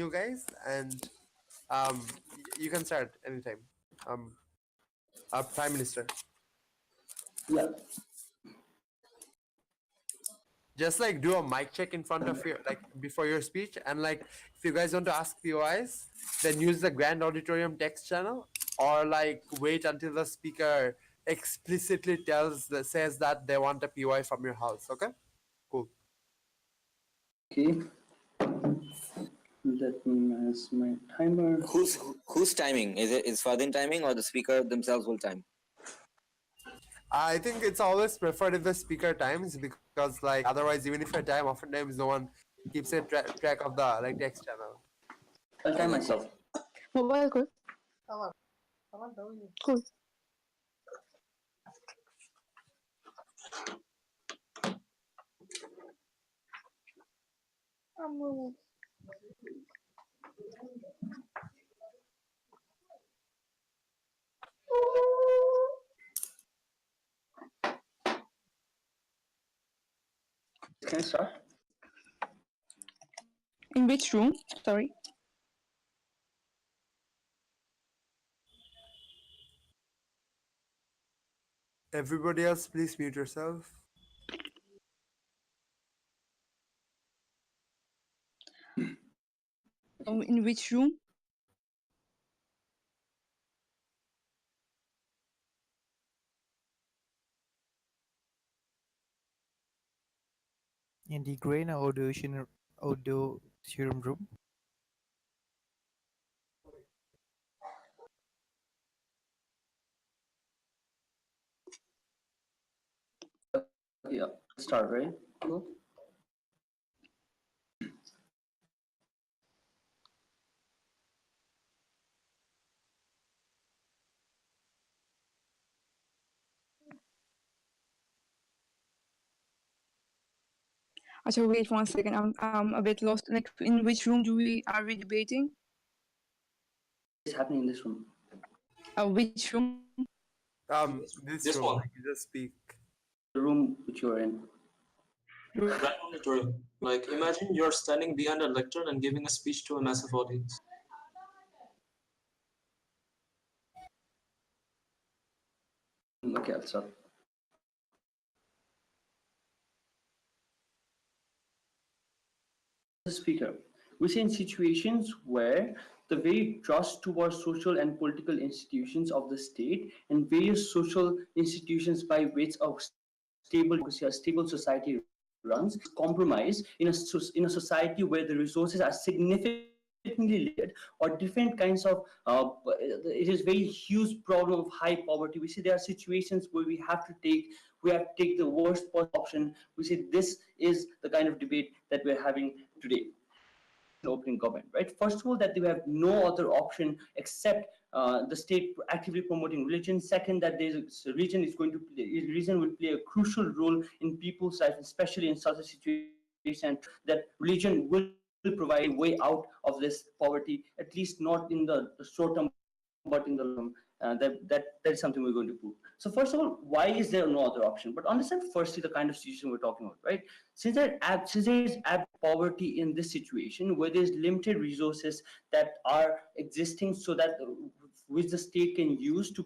you guys, and you can start anytime. Prime Minister. Yeah. Just like do a mic check in front of you, like before your speech, and like if you guys want to ask POIs, then use the Grand Auditorium text channel, or like wait until the speaker explicitly says that they want a POI from your house. Okay, cool. Okay. Let me manage my timer. Who's timing? Is Farhan timing or the speaker themselves will time? I think it's always preferred if the speaker times, because like otherwise, even if I time, oftentimes no one keeps a track of the like text channel. I'll time myself. Mobile cool. Cool. Can I start? In which room? Sorry. Everybody else, please mute yourself. In which room? In the Grand Auditorium room. Yeah, start, right? Cool. So wait 1 second. I'm a bit lost. Like, in which room are we debating? It's happening in this room. Which room? This room. one. Like, you just speak. The room which you're in. Grand auditorium. Like, imagine you're standing behind a lectern and giving a speech to a massive audience. Okay, I'll start. The speaker. We see in situations where the very trust towards social and political institutions of the state and various social institutions by which a stable society runs compromise in a society where the resources are significantly limited, or different kinds of it is very huge problem of high poverty. We see there are situations where we have to take the worst possible option. We see this is the kind of debate that we're having today. Opening comment, right? First of all, that we have no other option except the state actively promoting religion. Second, that religion will play a crucial role in people's life, especially in such a situation, that religion will provide a way out of this poverty, at least not in the short term, but in the long term. That is something we're going to prove. So first of all, why is there no other option? But understand firstly the kind of situation we're talking about, right? Since there is poverty in this situation where there's limited resources that are existing, so that which the state can use to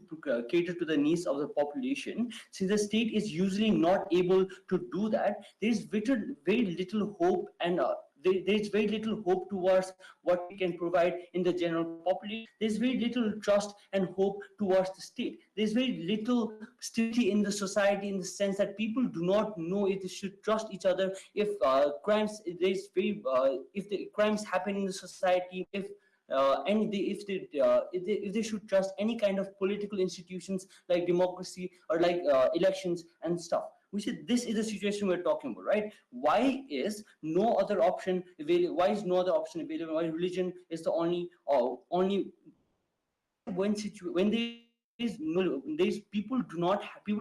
cater to the needs of the population, since the state is usually not able to do that, there is very little hope, and there is very little hope towards what we can provide in the general population. There's very little trust and hope towards the state. There's very little stability in the society, in the sense that people do not know if they should trust each other, if if the crimes happen in the society, if they should trust any kind of political institutions like democracy or like elections and stuff. We said this is the situation we're talking about, right? Why is no other option available? Why is no other option available? Why religion is the only when people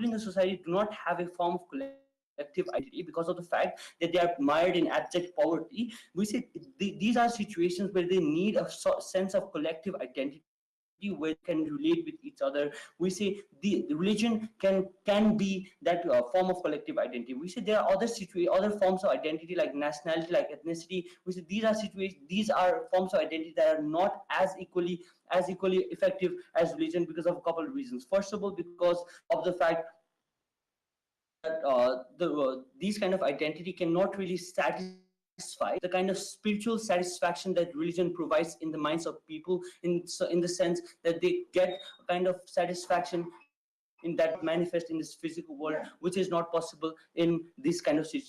in the society do not have a form of collective identity because of the fact that they are mired in abject poverty. We say these are situations where they need a sense of collective identity. where they can relate with each other. We say the religion can be that form of collective identity. We say there are other forms of identity like nationality, like ethnicity. We say these are forms of identity that are not as equally effective as religion because of a couple of reasons. First of all, because of the fact that these kind of identity cannot really satisfy the kind of spiritual satisfaction that religion provides in the minds of people, in the sense that they get a kind of satisfaction in that manifest in this physical world, which is not possible in this kind of state,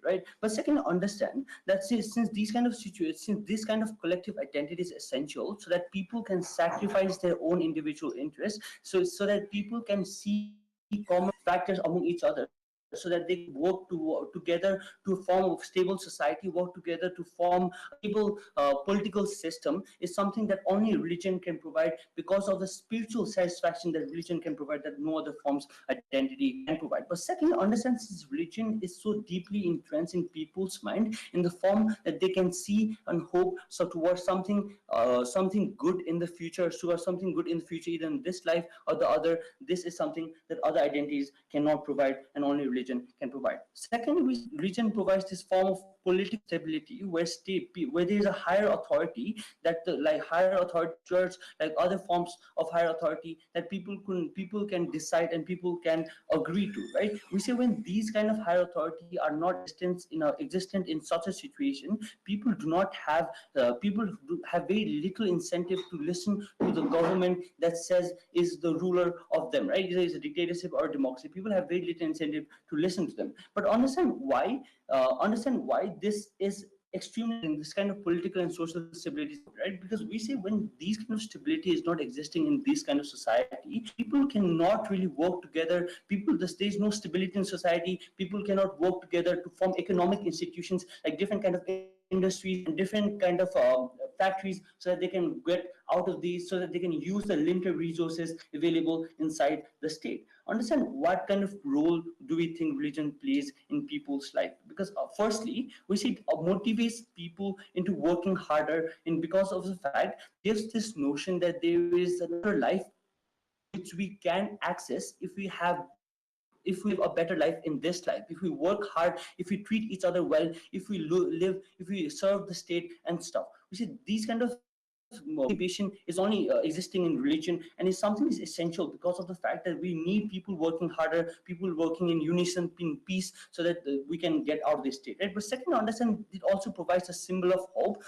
right? But second, understand that since these kind of situations, since this kind of collective identity is essential, so that people can sacrifice their own individual interests, so that people can see common factors among each other, so that they can work together to form a stable society, work together to form a stable political system, is something that only religion can provide, because of the spiritual satisfaction that religion can provide, that no other forms identity can provide. But second, understand, since religion is so deeply entrenched in people's mind in the form that they can see and hope so towards something good in the future, either in this life or the other. This is something that other identities cannot provide, and only religion can provide. Second, religion provides this form of political stability, where there is a higher authority, that like higher authority church, like other forms of higher authority, that people can decide and people can agree to, right? We say when these kind of higher authority are not existent in such a situation, people have very little incentive to listen to the government that says is the ruler of them, right? Either it's a dictatorship or democracy. People have very little incentive to listen to them. But understand why this is extremely in this kind of political and social stability, right? Because we say when these kind of stability is not existing in this kind of society, people cannot really work together. There's no stability in society. People cannot work together to form economic institutions, like different kind of industries and different kind of factories, so that they can get out of these, so that they can use the limited resources available inside the state. Understand what kind of role do we think religion plays in people's life? Because firstly, we see it motivates people into working harder, and because of the fact gives this notion that there is another life which we can access if we live a better life in this life, if we work hard, if we treat each other well, if we serve the state and stuff. We see these kind of motivation is only existing in religion, and is something is essential because of the fact that we need people working harder, people working in unison, in peace, so that we can get out of this state, right? But second, understand it also provides a symbol of hope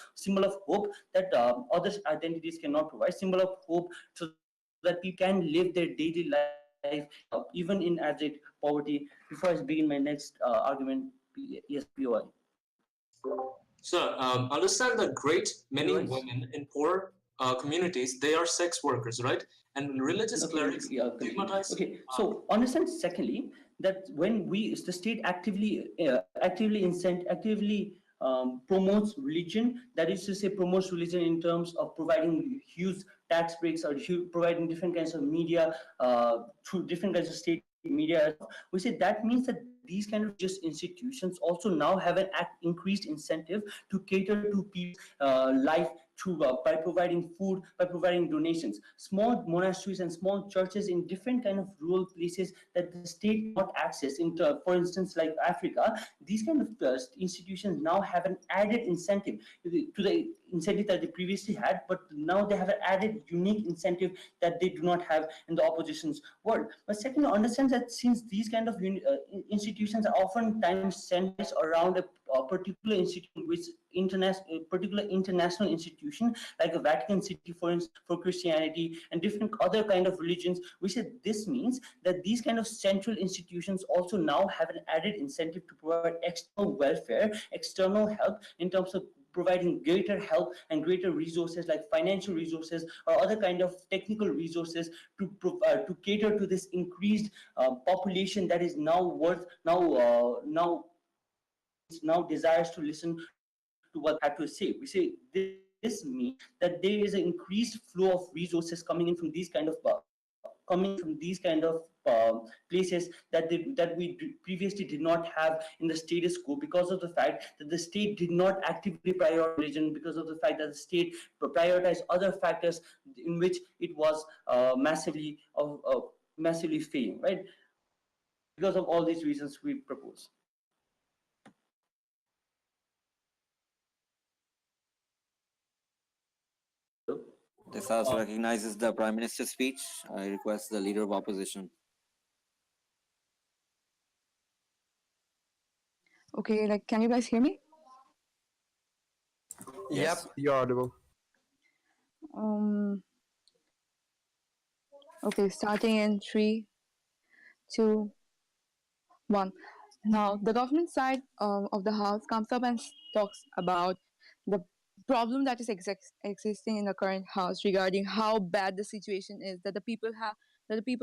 that other identities cannot provide, symbol of hope, so that we can live their daily life even in abject poverty. Before I begin my next argument, yes, POI. So understand that great many women in poor communities, they are sex workers, right? And religious clerics stigmatize. Okay, so understand secondly that when the state actively promotes religion, that is to say promotes religion in terms of providing huge tax breaks or providing different kinds of media through different kinds of state media. We say that means that these kind of religious institutions also now have an increased incentive to cater to people's life through by providing food, by providing donations. Small monasteries and small churches in different kind of rural places that the state cannot access, for instance, like Africa, these kind of institutions now have an added incentive to the incentive that they previously had, but now they have an added unique incentive that they do not have in the opposition's world. But second, understand that since these kind of institutions are oftentimes centered around a particular institution, which particular international institution like a Vatican City, for instance, for Christianity and different other kind of religions, we said this means that these kind of central institutions also now have an added incentive to provide external welfare, external help in terms of providing greater help and greater resources like financial resources or other kind of technical resources to cater to this increased population that is now desires to listen to what had to say. We say this means that there is an increased flow of resources coming in from these kind of coming from these kind of places that we previously did not have in the status quo, because of the fact that the state did not actively prioritize religion, because of the fact that the state prioritized other factors in which it was massively failing, right? Because of all these reasons we propose. This House recognizes the Prime Minister's speech. I request the Leader of Opposition. Okay, like, can you guys hear me? Yep, Yes. you're audible. Um. Okay, starting in 3, 2, 1. Now, the government side of the house comes up and talks about the problem that is existing in the current house regarding how bad the situation is, that the people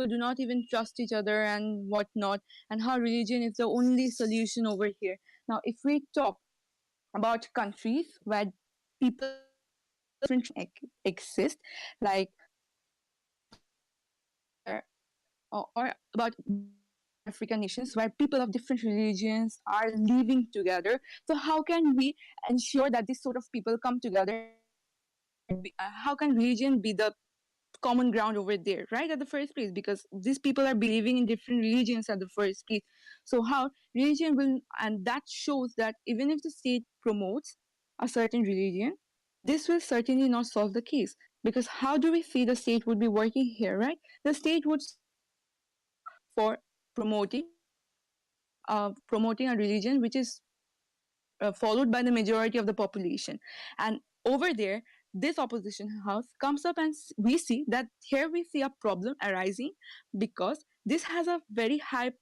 do not even trust each other and whatnot, and how religion is the only solution over here. Now, if we talk about countries where people different exist, like or about African nations where people of different religions are living together. So how can we ensure that this sort of people come together? How can religion be the common ground over there, right, at the first place? Because these people are believing in different religions at the first place. So how religion will, and that shows that even if the state promotes a certain religion, this will certainly not solve the case. Because how do we see the state would be working here, right? The state would for promoting promoting a religion which is followed by the majority of the population. And over there, this opposition house comes up and we see that here we see a problem arising, because this has a very high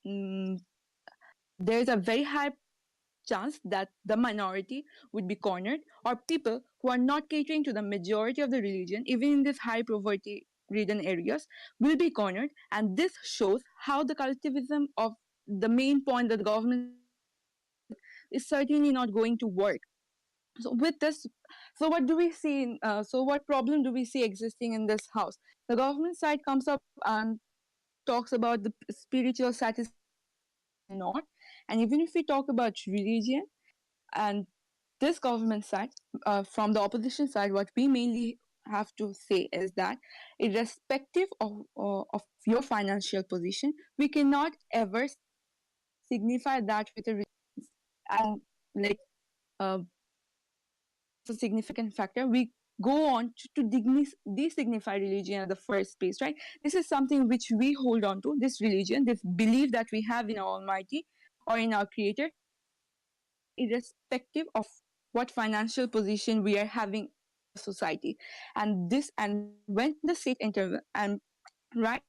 there is a very high chance that the minority would be cornered, or people who are not catering to the majority of the religion, even in these high poverty ridden areas, will be cornered. And this shows how the collectivism of the main point that the government is certainly not going to work. So with this, so what do we see so what problem do we see existing in this house? The government side comes up and talks about the spiritual satisfaction, not. And even if we talk about religion, and this government side, from the opposition side, what we mainly have to say is that irrespective of your financial position, we cannot ever signify that with a religion. And like a significant factor, we go on to designify religion at the first place, right? This is something which we hold on to, this religion, this belief that we have in our Almighty or in our Creator, irrespective of what financial position we are having in society. And this, and when the state intervenes, and right,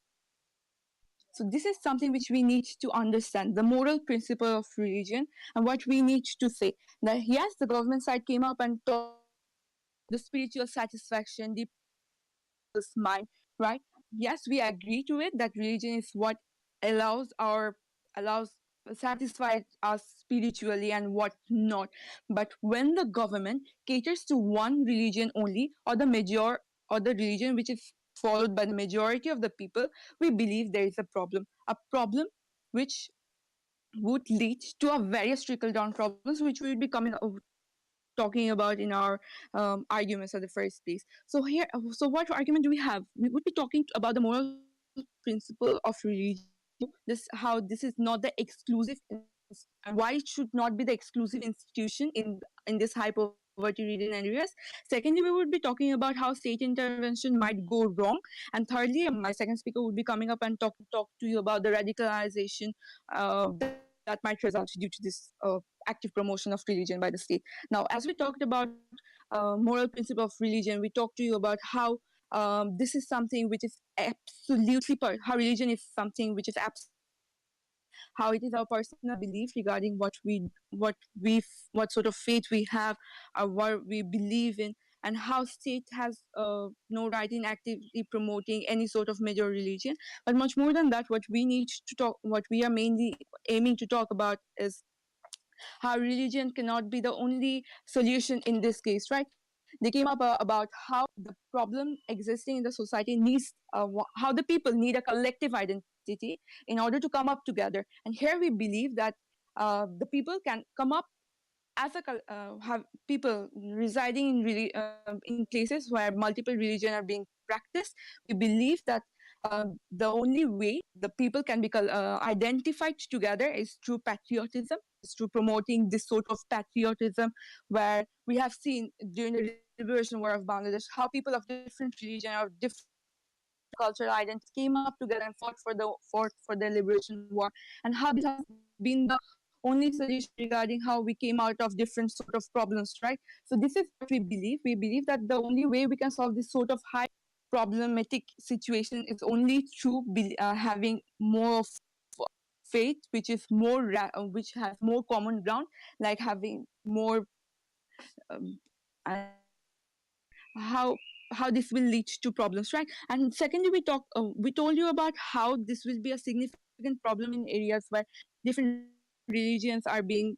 so this is something which we need to understand, the moral principle of religion, and what we need to say. That yes, the government side came up and talked the spiritual satisfaction, the mind, right? Yes, we agree to it that religion is what allows satisfy us spiritually and what not. But when the government caters to one religion only, or the religion which is followed by the majority of the people, we believe there is a problem which would lead to a various trickle down problems which we will be talking about in our arguments at the first place. So here, so what argument do we have? We would be talking about the moral principle of religion, how this is not the exclusive, and why it should not be the exclusive institution in this high poverty ridden areas. Secondly, we would be talking about how state intervention might go wrong. And thirdly, my second speaker would be coming up and talk to you about the radicalization that might result due to this active promotion of religion by the state. Now, as we talked about moral principle of religion, we talked to you about how this is something which is absolutely how religion is something which is how it is our personal belief regarding what sort of faith we have, or what we believe in, and how state has no right in actively promoting any sort of major religion. But much more than that, what we are mainly aiming to talk about is how religion cannot be the only solution in this case, right? They came up about how the problem existing in the society needs, how the people need a collective identity in order to come up together. And here we believe that the people can come up as a have people residing in places where multiple religions are being practiced. We believe that the only way the people can be identified together is through patriotism, is through promoting this sort of patriotism, where we have seen during the liberation war of Bangladesh how people of different religion or different cultural identities came up together and fought for the liberation war, and how this has been the only solution regarding how we came out of different sort of problems, right? So this is what we believe. We believe that the only way we can solve this sort of high problematic situation is only through having more of faith, which is which has more common ground, like having more I don't know how this will lead to problems, right? And secondly, we told you about how this will be a significant problem in areas where different religions are being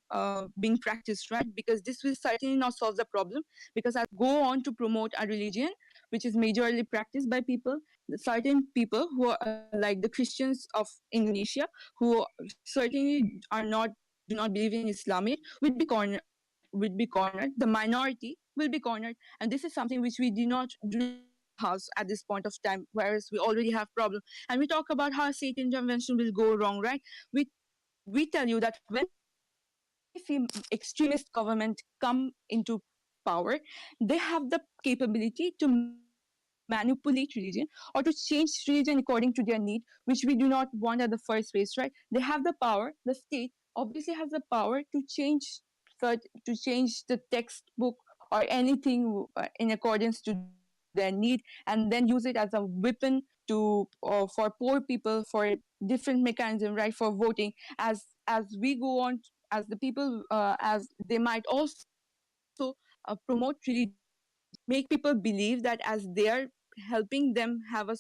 practiced, right? Because this will certainly not solve the problem, because as go on to promote a religion which is majorly practiced by people, certain people who are like the Christians of Indonesia, who certainly are not do not believe in Islamic, would be cornered. The minority will be cornered, and this is something which we do not have in the house at this point of time, whereas we already have problem. And we talk about how state intervention will go wrong, right? We tell you that when we see extremist government come into power, they have the capability to manipulate religion or to change religion according to their need, which we do not want at the first place, right? They have the power. The state obviously has the power to change the textbook or anything in accordance to their need, and then use it as a weapon for poor people, for different mechanism, right, for voting. As we go on, as the people as they might also promote religion, make people believe that as they are helping them have a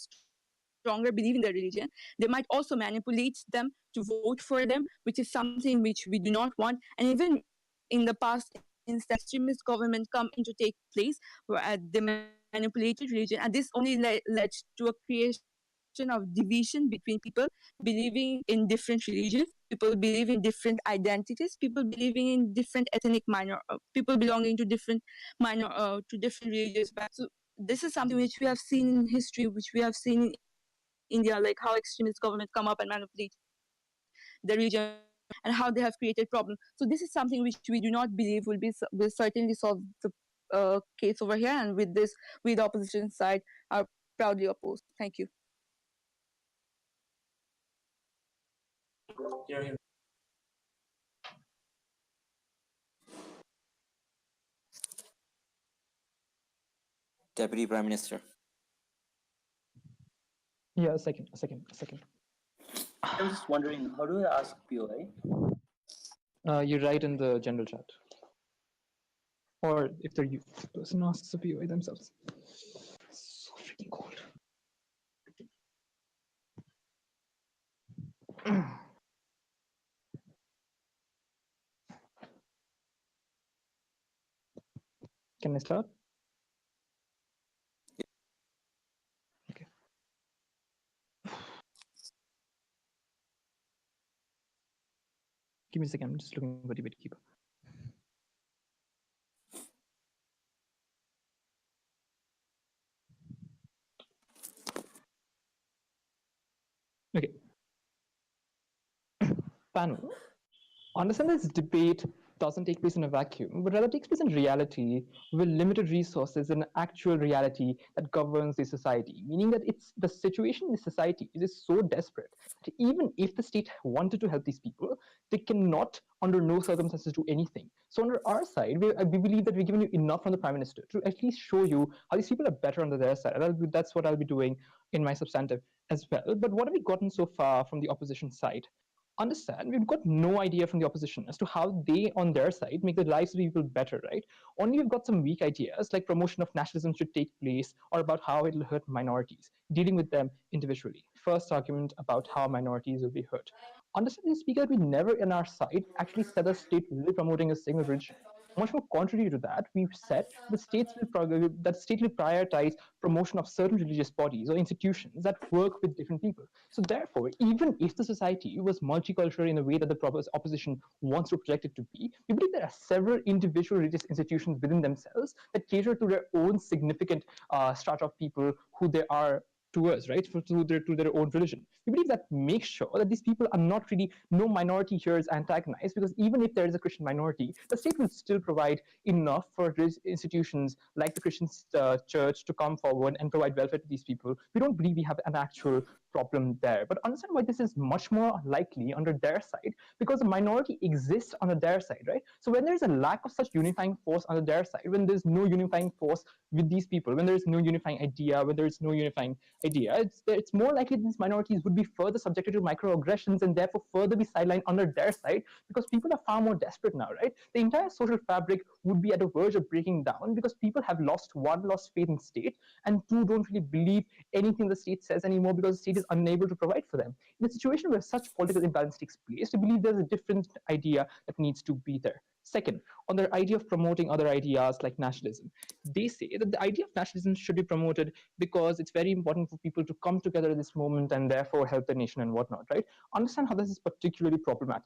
stronger belief in their religion, they might also manipulate them to vote for them, which is something which we do not want. And even in the past instance, extremist government come into take place, where they manipulated religion, and this only led to a creation of division between people believing in different religions, people believing in different identities, people believing in different ethnic people belonging to different religious backgrounds. So this is something which we have seen in history, which we have seen in India, like how extremist government come up and manipulate the religion, and how they have created problems. So this is something which we do not believe will certainly solve the case over here. And with this, we the opposition side are proudly opposed. Thank you. Here, here. Deputy Prime Minister. Yeah, a second. I was just wondering, how do I ask POI? You write in the general chat. Or if the person asks the POI themselves. So freaking cold. Can I start? Okay. Give me a second, I'm just looking for debate keeper. Okay. Panel. Understand this debate doesn't take place in a vacuum, but rather takes place in reality with limited resources and actual reality that governs the society, meaning that it's the situation in the society is so desperate that even if the state wanted to help these people, they cannot under no circumstances do anything. So under our side, we believe that we've given you enough from the Prime Minister to at least show you how these people are better under their side. That's what I'll be doing in my substantive as well. But what have we gotten so far from the opposition side? Understand, we've got no idea from the opposition as to how they on their side make the lives of people better, right? Only we've got some weak ideas like promotion of nationalism should take place, or about how it'll hurt minorities, dealing with them individually. First argument about how minorities will be hurt. Understand, Speaker, that we never in our side actually said the state will be promoting a single religion. Much more contrary to that, we've said the state will prioritize promotion of certain religious bodies or institutions that work with different people. So therefore, even if the society was multicultural in the way that the opposition wants to project it to be, we believe there are several individual religious institutions within themselves that cater to their own significant strata of people who they are towards, right, to their own religion. We believe that makes sure that these people are not really, no minority here is antagonized, because even if there is a Christian minority, the state will still provide enough for institutions like the Christian church to come forward and provide welfare to these people. We don't believe we have an actual problem there. But understand why this is much more likely under their side, because the minority exists under their side, right? So when there's a lack of such unifying force under their side, when there's no unifying force with these people, when there's no unifying idea, when there's no unifying idea, it's more likely that these minorities would be further subjected to microaggressions and therefore further be sidelined under their side, because people are far more desperate now, right? The entire social fabric would be at the verge of breaking down because people have lost faith in state, and two, don't really believe anything the state says anymore because the state is unable to provide for them. In a situation where such political imbalance takes place, we believe there's a different idea that needs to be there. Second, on their idea of promoting other ideas like nationalism, they say that the idea of nationalism should be promoted because it's very important for people to come together at this moment and therefore help the nation and whatnot, right? Understand how this is particularly problematic.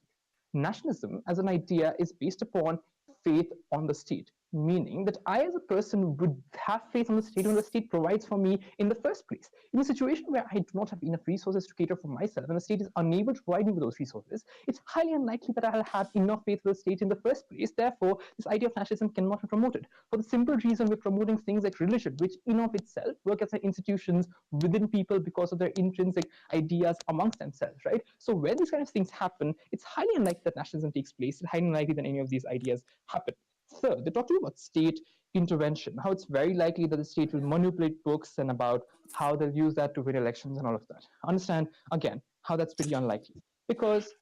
Nationalism as an idea is based upon faith on the state, meaning that I as a person would have faith on the state when the state provides for me in the first place. In a situation where I do not have enough resources to cater for myself and the state is unable to provide me with those resources, it's highly unlikely that I'll have enough faith with the state in the first place. Therefore, this idea of nationalism cannot be promoted. For the simple reason we're promoting things like religion, which in of itself work as institutions within people because of their intrinsic ideas amongst themselves, right? So when these kind of things happen, it's highly unlikely that nationalism takes place. It's highly unlikely that any of these ideas happen. Third, they're talking about state intervention, how it's very likely that the state will manipulate books and about how they'll use that to win elections and all of that. Understand, again, how that's pretty unlikely. Because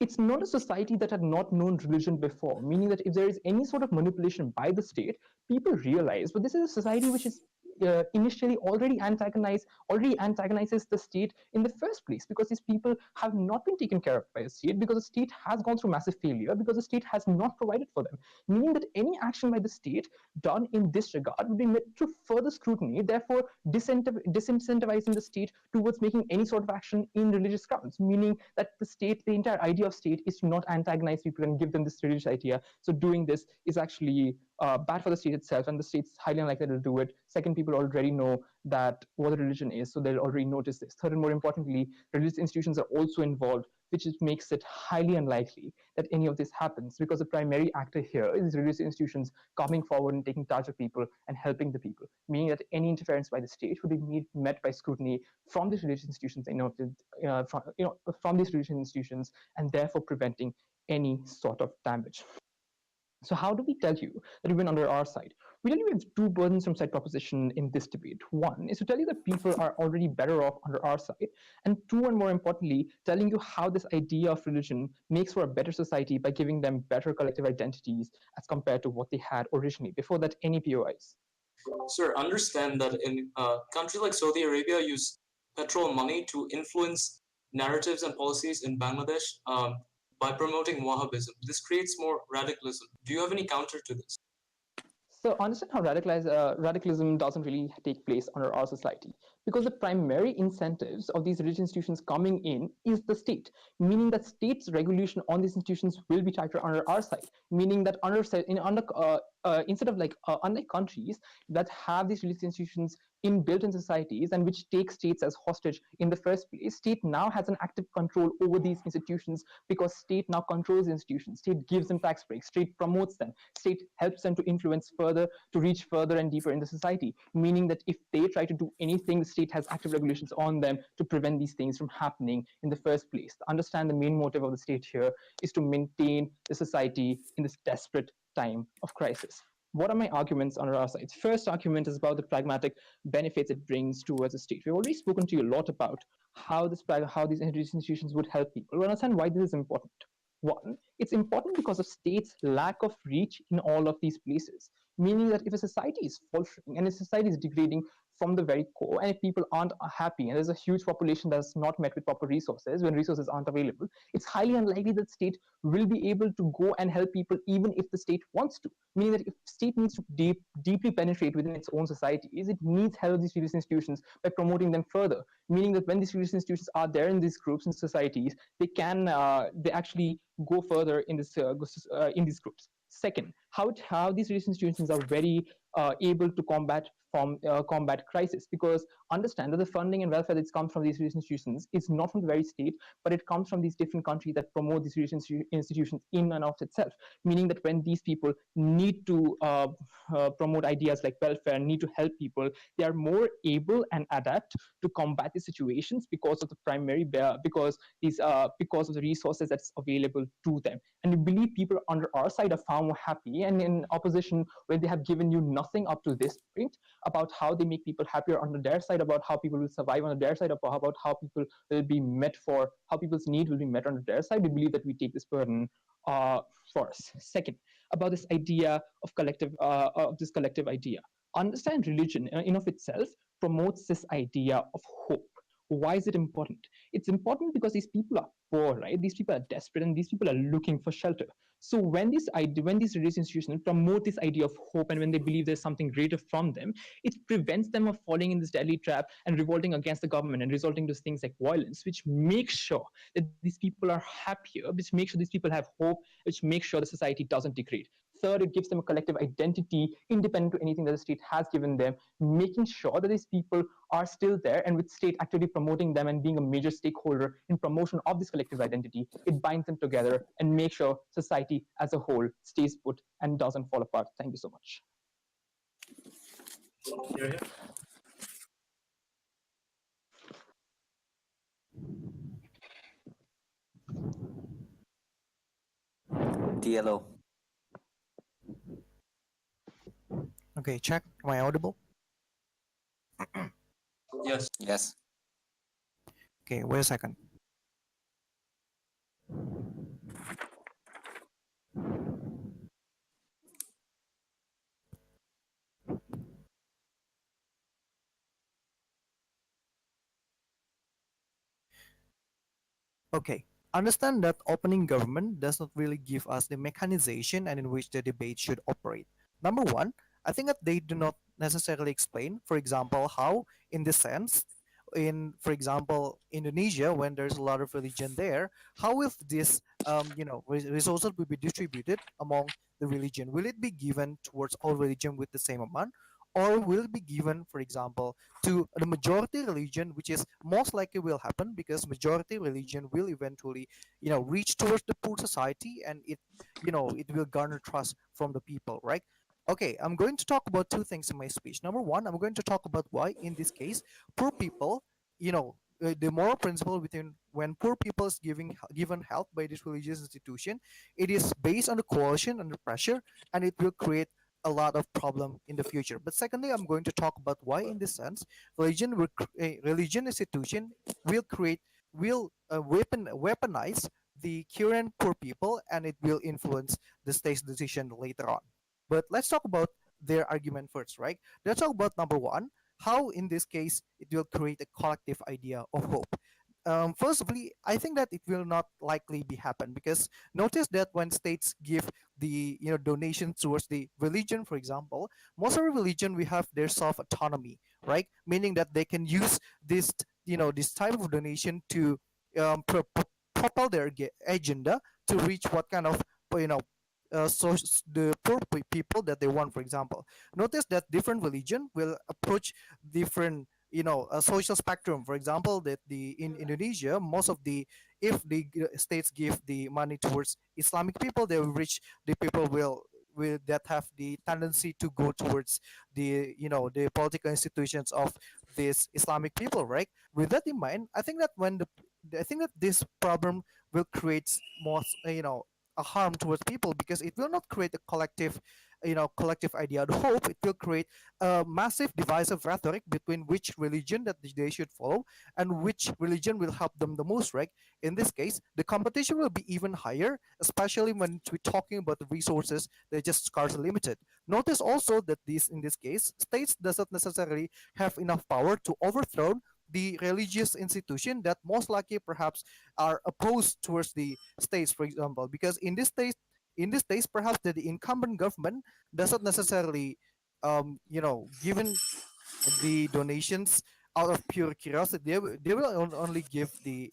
it's not a society that had not known religion before, meaning that if there is any sort of manipulation by the state, people realize, but this is a society which is initially already antagonizes the state in the first place, because these people have not been taken care of by the state, because the state has gone through massive failure, because the state has not provided for them, meaning that any action by the state done in this regard would be met to further scrutiny, therefore disincentivizing the state towards making any sort of action in religious grounds, meaning that the entire idea of state is to not antagonize people and give them this religious idea. So doing this is actually bad for the state itself, and the state's highly unlikely to do it. Second, people already know that what a religion is, so they'll already notice this. Third, and more importantly, religious institutions are also involved, which makes it highly unlikely that any of this happens, because the primary actor here is religious institutions coming forward and taking charge of people and helping the people, meaning that any interference by the state would be met by scrutiny from these religious institutions, from these religious institutions, and therefore preventing any sort of damage. So how do we tell you that we win under our side? We tell you we have two burdensome side proposition in this debate. One is to tell you that people are already better off under our side, and two, and more importantly, telling you how this idea of religion makes for a better society by giving them better collective identities as compared to what they had originally, before that any POIs. Sir, understand that in countries like Saudi Arabia use petrol money to influence narratives and policies in Bangladesh by promoting Wahhabism. This creates more radicalism. Do you have any counter to this? So understand how radicalism doesn't really take place under our society, because the primary incentives of these religious institutions coming in is the state, meaning that state's regulation on these institutions will be tighter under our side, meaning that instead of unlike countries that have these religious institutions inbuilt in societies and which take states as hostage in the first place, state now has an active control over these institutions, because state now controls institutions, state gives them tax breaks, state promotes them, state helps them to influence further, to reach further and deeper in the society, meaning that if they try to do anything, the state has active regulations on them to prevent these things from happening in the first place. Understand the main motive of the state here is to maintain the society in this desperate time of crisis. What are my arguments on our side? First argument is about the pragmatic benefits it brings towards the state. We've already spoken to you a lot about how these institutions would help people. We understand why this is important. One, it's important because of states' lack of reach in all of these places, meaning that if a society is faltering and a society is degrading from the very core, and if people aren't happy, and there's a huge population that's not met with proper resources when resources aren't available, it's highly unlikely that state will be able to go and help people even if the state wants to. Meaning that if state needs to deeply penetrate within its own societies, it needs help of these religious institutions by promoting them further. Meaning that when these religious institutions are there in these groups and societies, they actually go further in these groups. Second, how these religious institutions are very able to combat crisis, because understand that the funding and welfare that comes from these religious institutions is not from the very state, but it comes from these different countries that promote these religious institutions in and of itself. Meaning that when these people need to promote ideas like welfare, need to help people, they are more able and adapt to combat these situations because of the because of the resources that's available to them. And we believe people under our side are far more happy, and in opposition, when they have given you nothing up to this point about how they make people happier under their side, about how people will survive under their side, about how people will be met for how people's needs will be met under their side, we believe that we take this burden for us. Second, about this idea of this collective idea, understand religion in of itself promotes this idea of hope. Why is it important? It's important because these people are poor, right? These people are desperate, and these people are looking for shelter. So when these religious institutions promote this idea of hope, and when they believe there's something greater from them, it prevents them of falling in this deadly trap and revolting against the government and resulting to things like violence, which makes sure that these people are happier, which makes sure these people have hope, which makes sure the society doesn't degrade. Third, it gives them a collective identity independent to anything that the state has given them, making sure that these people are still there, and with state actively promoting them and being a major stakeholder in promotion of this collective identity, it binds them together and makes sure society as a whole stays put and doesn't fall apart. Thank you so much. TLO. Okay, check. Am I audible? Yes. Yes. Okay, wait a second. Okay, understand that opening government does not really give us the mechanization and in which the debate should operate. Number one, I think that they do not necessarily explain, for example, how, in this sense, for example, Indonesia, when there's a lot of religion there, how will this, resources will be distributed among the religion? Will it be given towards all religion with the same amount? Or will it be given, for example, to the majority religion, which is most likely will happen because majority religion will eventually, reach towards the poor society, and it will garner trust from the people, right? Okay, I'm going to talk about two things in my speech. Number one, I'm going to talk about why, in this case, poor people, the moral principle within when poor people is given help by this religious institution, it is based on the coercion and the pressure, and it will create a lot of problem in the future. But secondly, I'm going to talk about why, in this sense, religion institution will weaponize the current poor people, and it will influence the state's decision later on. But let's talk about their argument first, right? Let's talk about number one, how in this case it will create a collective idea of hope. Firstly, I think that it will not likely be happen because notice that when states give the donation towards the religion, for example, most of the religion we have their self autonomy, right? Meaning that they can use this type of donation to propel their agenda to reach what kind of you know the poor people that they want. For example, notice that different religion will approach different a social spectrum. For example, that the in Indonesia, most of the if the states give the money towards Islamic people, they will reach the people will that have the tendency to go towards the political institutions of these Islamic people, right? With that in mind, I think that I think that this problem will create more a harm towards people because it will not create a collective collective idea of hope, it will create a massive divisive rhetoric between which religion that they should follow and which religion will help them the most, right? In this case, the competition will be even higher, especially when we're talking about the resources they're just scarcely limited. Notice also that this, in this case, states does not necessarily have enough power to overthrow the religious institution that most likely perhaps are opposed towards the states, for example, because in this case, perhaps the incumbent government does not necessarily, given the donations out of pure curiosity. They will only give the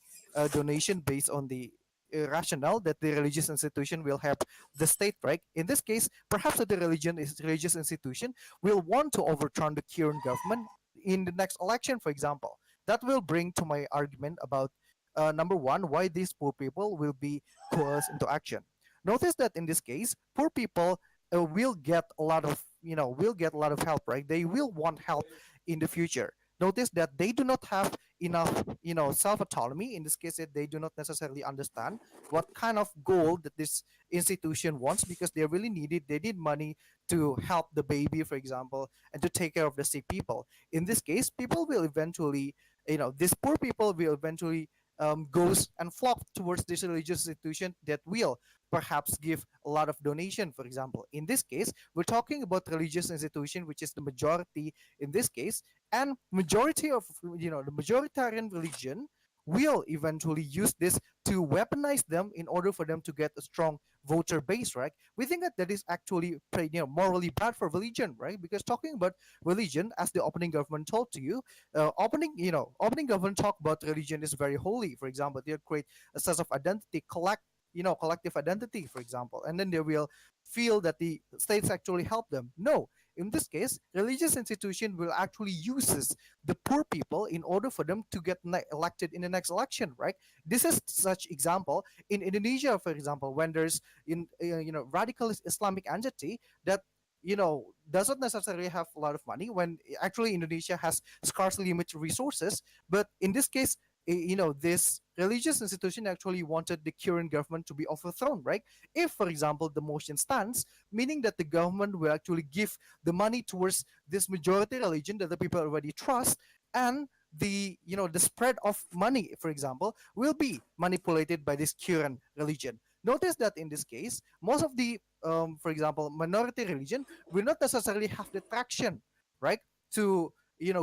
donation based on the rationale that the religious institution will help the state, right? In this case, perhaps the religious institution will want to overturn the current government in the next election, for example. That will bring to my argument about number one, why these poor people will be coerced into action. Notice that in this case, poor people will get a lot of will get a lot of help, right? They will want help in the future. Notice that they do not have enough self autonomy. In this case, that they do not necessarily understand what kind of goal that this institution wants, because they really need it. They need money to help the baby, for example, and to take care of the sick people. In this case, people will eventually, these poor people will eventually goes and flock towards this religious institution that will perhaps give a lot of donation, for example. In this case, we're talking about religious institution, which is the majority in this case, and majority of the majoritarian religion will eventually use this to weaponize them in order for them to get a strong voter base, right? We think that that is actually morally bad for religion, right? Because talking about religion, as the opening government told to you, opening government talk about religion is very holy. For example, they'll create a sense of identity, collective identity, for example, and then they will feel that the states actually help them. No, in this case, religious institution will actually uses the poor people in order for them to get elected in the next election, right? This is such example in Indonesia, for example, when there's radical Islamic entity that doesn't necessarily have a lot of money, when actually Indonesia has scarcely limited resources. But in this case, this religious institution actually wanted the current government to be overthrown, right? If, for example, the motion stands, meaning that the government will actually give the money towards this majority religion that the people already trust, and the spread of money, for example, will be manipulated by this current religion. Notice that in this case, most of the for example, minority religion will not necessarily have the traction, right, to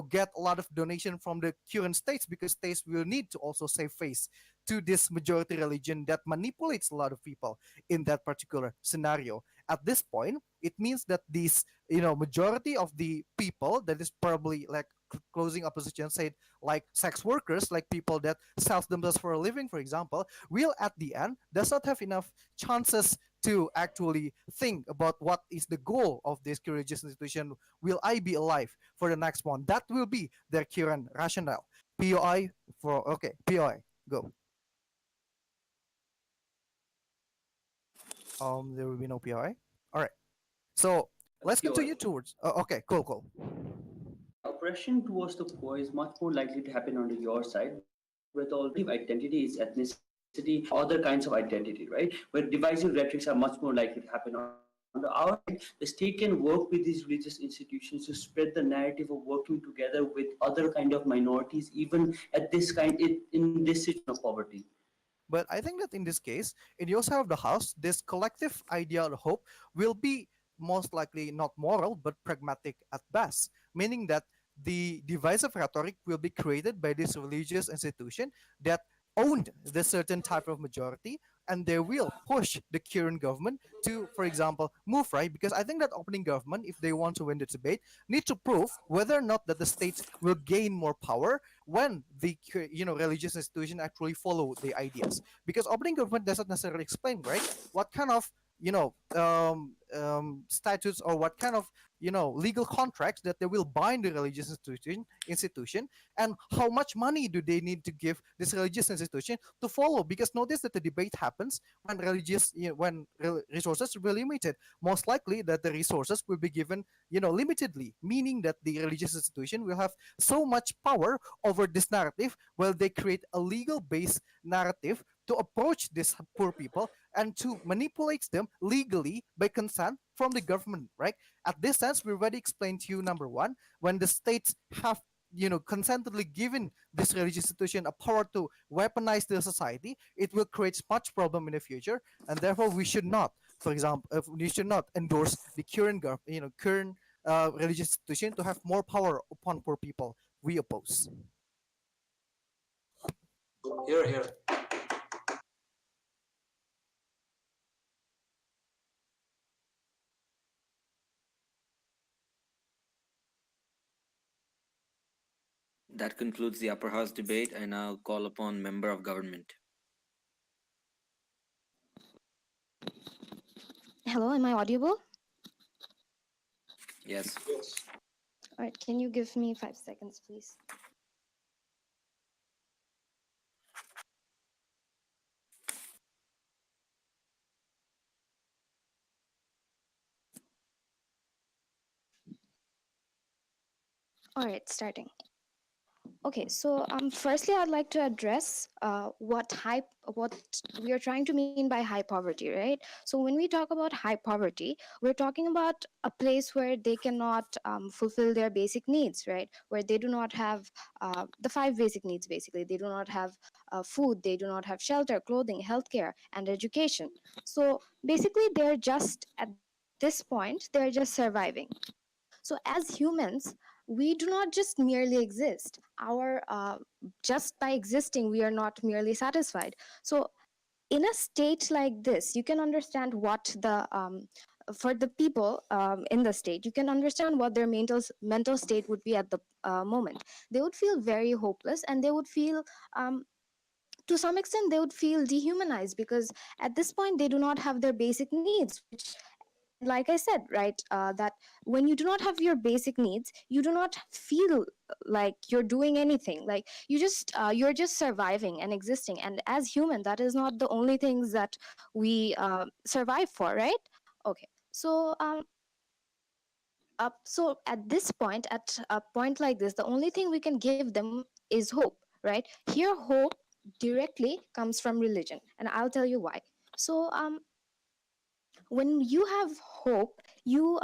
get a lot of donation from the current states, because states will need to also save face to this majority religion that manipulates a lot of people in that particular scenario. At this point, it means that this majority of the people that is probably like closing opposition said, like sex workers, like people that sells themselves for a living, for example, will at the end does not have enough chances to actually think about what is the goal of this religious institution. Will I be alive for the next one? That will be their current rationale. POI for okay. POI go. There will be no POI. All right. So let's continue towards. Okay. Cool. Cool. Oppression towards the poor is much more likely to happen on your side, where the alternative identity is ethnicity, other kinds of identity, right? Where divisive rhetorics are much more likely to happen. On our side, the state can work with these religious institutions to spread the narrative of working together with other kind of minorities, even at this in this situation of poverty. But I think that in this case, in your side of the house, this collective idea of hope will be most likely not moral but pragmatic at best, meaning that the divisive rhetoric will be created by this religious institution that owned the certain type of majority, and they will push the current government to, for example, move, right? Because I think that opening government, if they want to win the debate, need to prove whether or not that the states will gain more power when the religious institution actually follow the ideas. Because opening government doesn't necessarily explain, right, what kind of statutes or what kind of legal contracts that they will bind the religious institution, and how much money do they need to give this religious institution to follow. Because notice that the debate happens when resources will be limited. Most likely that the resources will be given limitedly, meaning that the religious institution will have so much power over this narrative, while they create a legal based narrative to approach these poor people and to manipulate them legally by consent from the government, right? At this sense, we already explained to you number one, when the states have consentedly given this religious institution a power to weaponize the society, it will create much problem in the future, and therefore we should not, for example, we should not endorse the current religious institution to have more power upon poor people. We oppose. Here, here. That concludes the upper house debate. I now call upon member of government. Hello, am I audible? Yes. All right, can you give me 5 seconds, please? All right, starting. Okay, so firstly, I'd like to address what we are trying to mean by high poverty, right? So when we talk about high poverty, we're talking about a place where they cannot fulfill their basic needs, right? Where they do not have the five basic needs, basically. They do not have food, they do not have shelter, clothing, healthcare, and education. So basically, they're just at this point, they're just surviving. So as humans, we do not just merely exist. Our just by existing, we are not merely satisfied. So in a state like this, you can understand what the for the people in the state, you can understand what their mental state would be at the moment. They would feel very hopeless, and they would feel to some extent they would feel dehumanized, because at this point they do not have their basic needs, which, and like I said, right, that when you do not have your basic needs, you do not feel like you're doing anything. Like you're just surviving and existing, and as human, that is not the only things that we survive for, right? Okay, so so at this point, at a point like this, the only thing we can give them is hope, right? Here hope directly comes from religion, and I'll tell you why. So when you have hope, you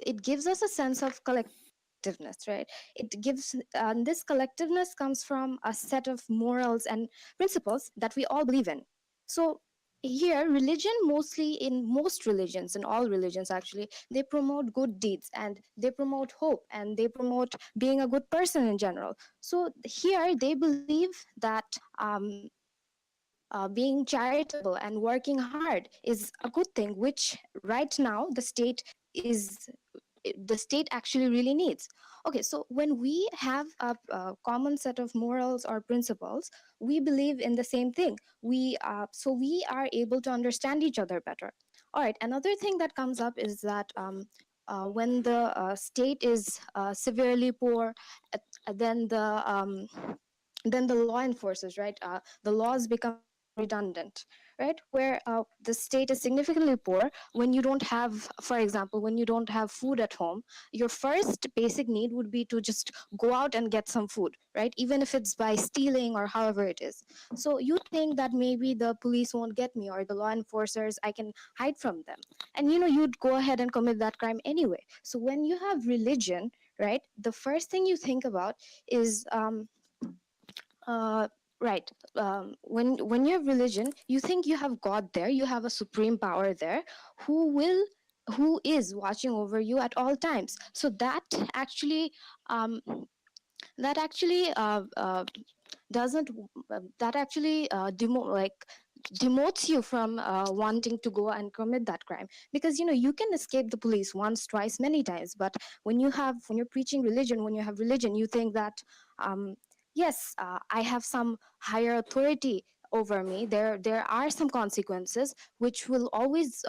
it gives us a sense of collectiveness, right? It gives this collectiveness comes from a set of morals and principles that we all believe in. So here religion, mostly in most religions, in all religions actually, they promote good deeds, and they promote hope, and they promote being a good person in general. So here they believe that um, being charitable and working hard is a good thing, which right now the state actually really needs. Okay, so when we have a common set of morals or principles, we believe in the same thing. So we are able to understand each other better. All right, another thing that comes up is that when the state is severely poor, then the law enforcers, right, the laws become redundant, right? Where the state is significantly poor, when you don't have, for example, when you don't have food at home, your first basic need would be to just go out and get some food, right? Even if it's by stealing or however it is. So you think that maybe the police won't get me, or the law enforcers, I can hide from them, and you'd go ahead and commit that crime anyway. So when you have religion, right, the first thing you think about is uh, right. When you have religion, you think you have God there, you have a supreme power there, who is watching over you at all times. So um, that actually doesn't that actually demotes you from wanting to go and commit that crime, because you can escape the police once, twice, many times. But when you're preaching religion, when you have religion, you think that yes, I have some higher authority over me. There are some consequences which will always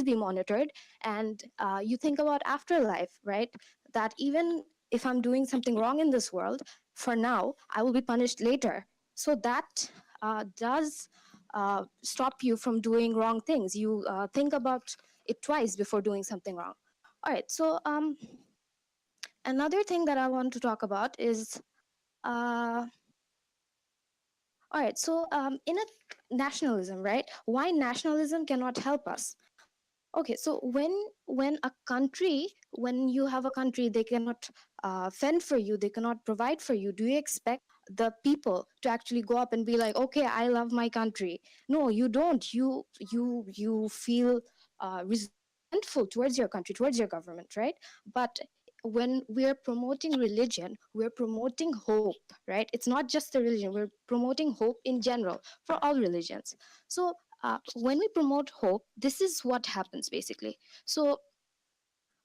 be monitored. And you think about afterlife, right? That even if I'm doing something wrong in this world, for now I will be punished later. So that does stop you from doing wrong things. You think about it twice before doing something wrong. All right, so another thing that I want to talk about is uh, All right, so in a nationalism, right? Why nationalism cannot help us? Okay, so when a country, when you have a country, they cannot fend for you, they cannot provide for you. Do you expect the people to actually go up and be like, okay, I love my country? No, you don't. You feel resentful towards your country, towards your government, right? But when we're promoting religion, we're promoting hope, right? It's not just the religion, we're promoting hope in general for all religions. So when we promote hope, this is what happens basically. So,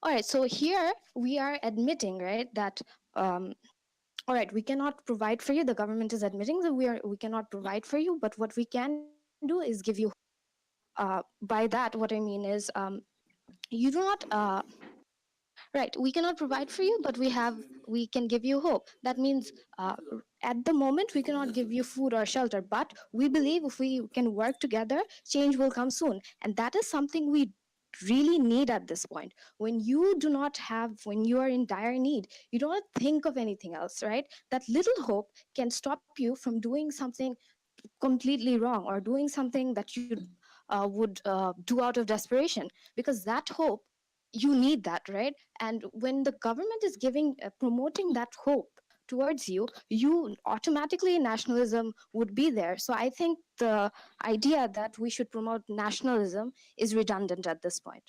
all right, so here we are admitting, right, that all right, we cannot provide for you. The government is admitting that we cannot provide for you, but what we can do is give you hope. By that, what I mean is, you do not right, we cannot provide for you, but we can give you hope. That means at the moment we cannot give you food or shelter, but we believe if we can work together, change will come soon. And that is something we really need at this point. When you do not have, when you are in dire need, you don't think of anything else, right? That little hope can stop you from doing something completely wrong, or doing something that you would do out of desperation, because that hope, you need that, right? And when the government is giving promoting that hope towards you, you automatically, nationalism would be there. So I think the idea that we should promote nationalism is redundant at this point.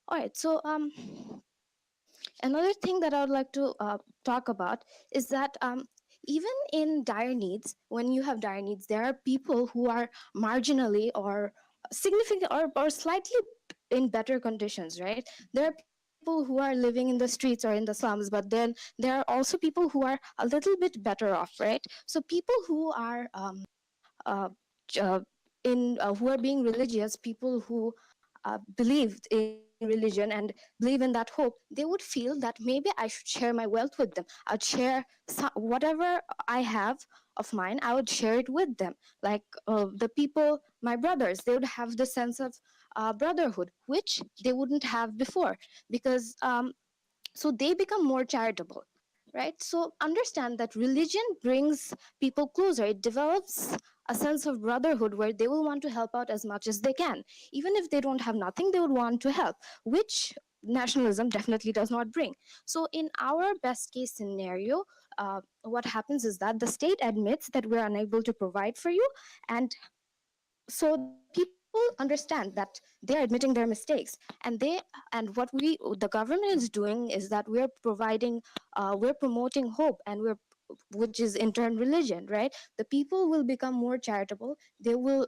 All right, so another thing that I would like to talk about is that even in dire needs, when you have dire needs, there are people who are marginally or significant or slightly in better conditions, right? There are people who are living in the streets or in the slums, but then there are also people who are a little bit better off, right? So people who are uh, uh, who are being religious, people who believed in religion and believe in that hope, they would feel that maybe I should share my wealth with them. I'd share whatever I have of mine, I would share it with them. Like the people, my brothers, they would have the sense of brotherhood, which they wouldn't have before, because so they become more charitable, right? So understand that religion brings people closer. It develops a sense of brotherhood where they will want to help out as much as they can. Even if they don't have nothing, they would want to help, which nationalism definitely does not bring. So in our best case scenario, what happens is that the state admits that we're unable to provide for you, and so the people understand that they're admitting their mistakes, and what the government is doing is that we're providing, we're promoting hope, and we're, which is in turn religion, right? The people will become more charitable. They will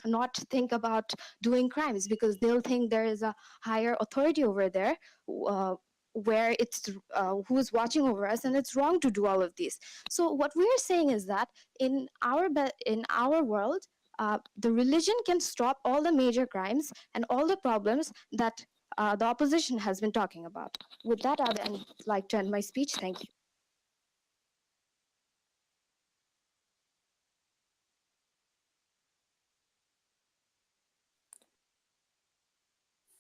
not think about doing crimes, because they'll think there is a higher authority over there, uh, where it's who's watching over us, and it's wrong to do all of these. So what we're saying is that in our world, the religion can stop all the major crimes and all the problems that the opposition has been talking about. With that, I'd like to end my speech. Thank you.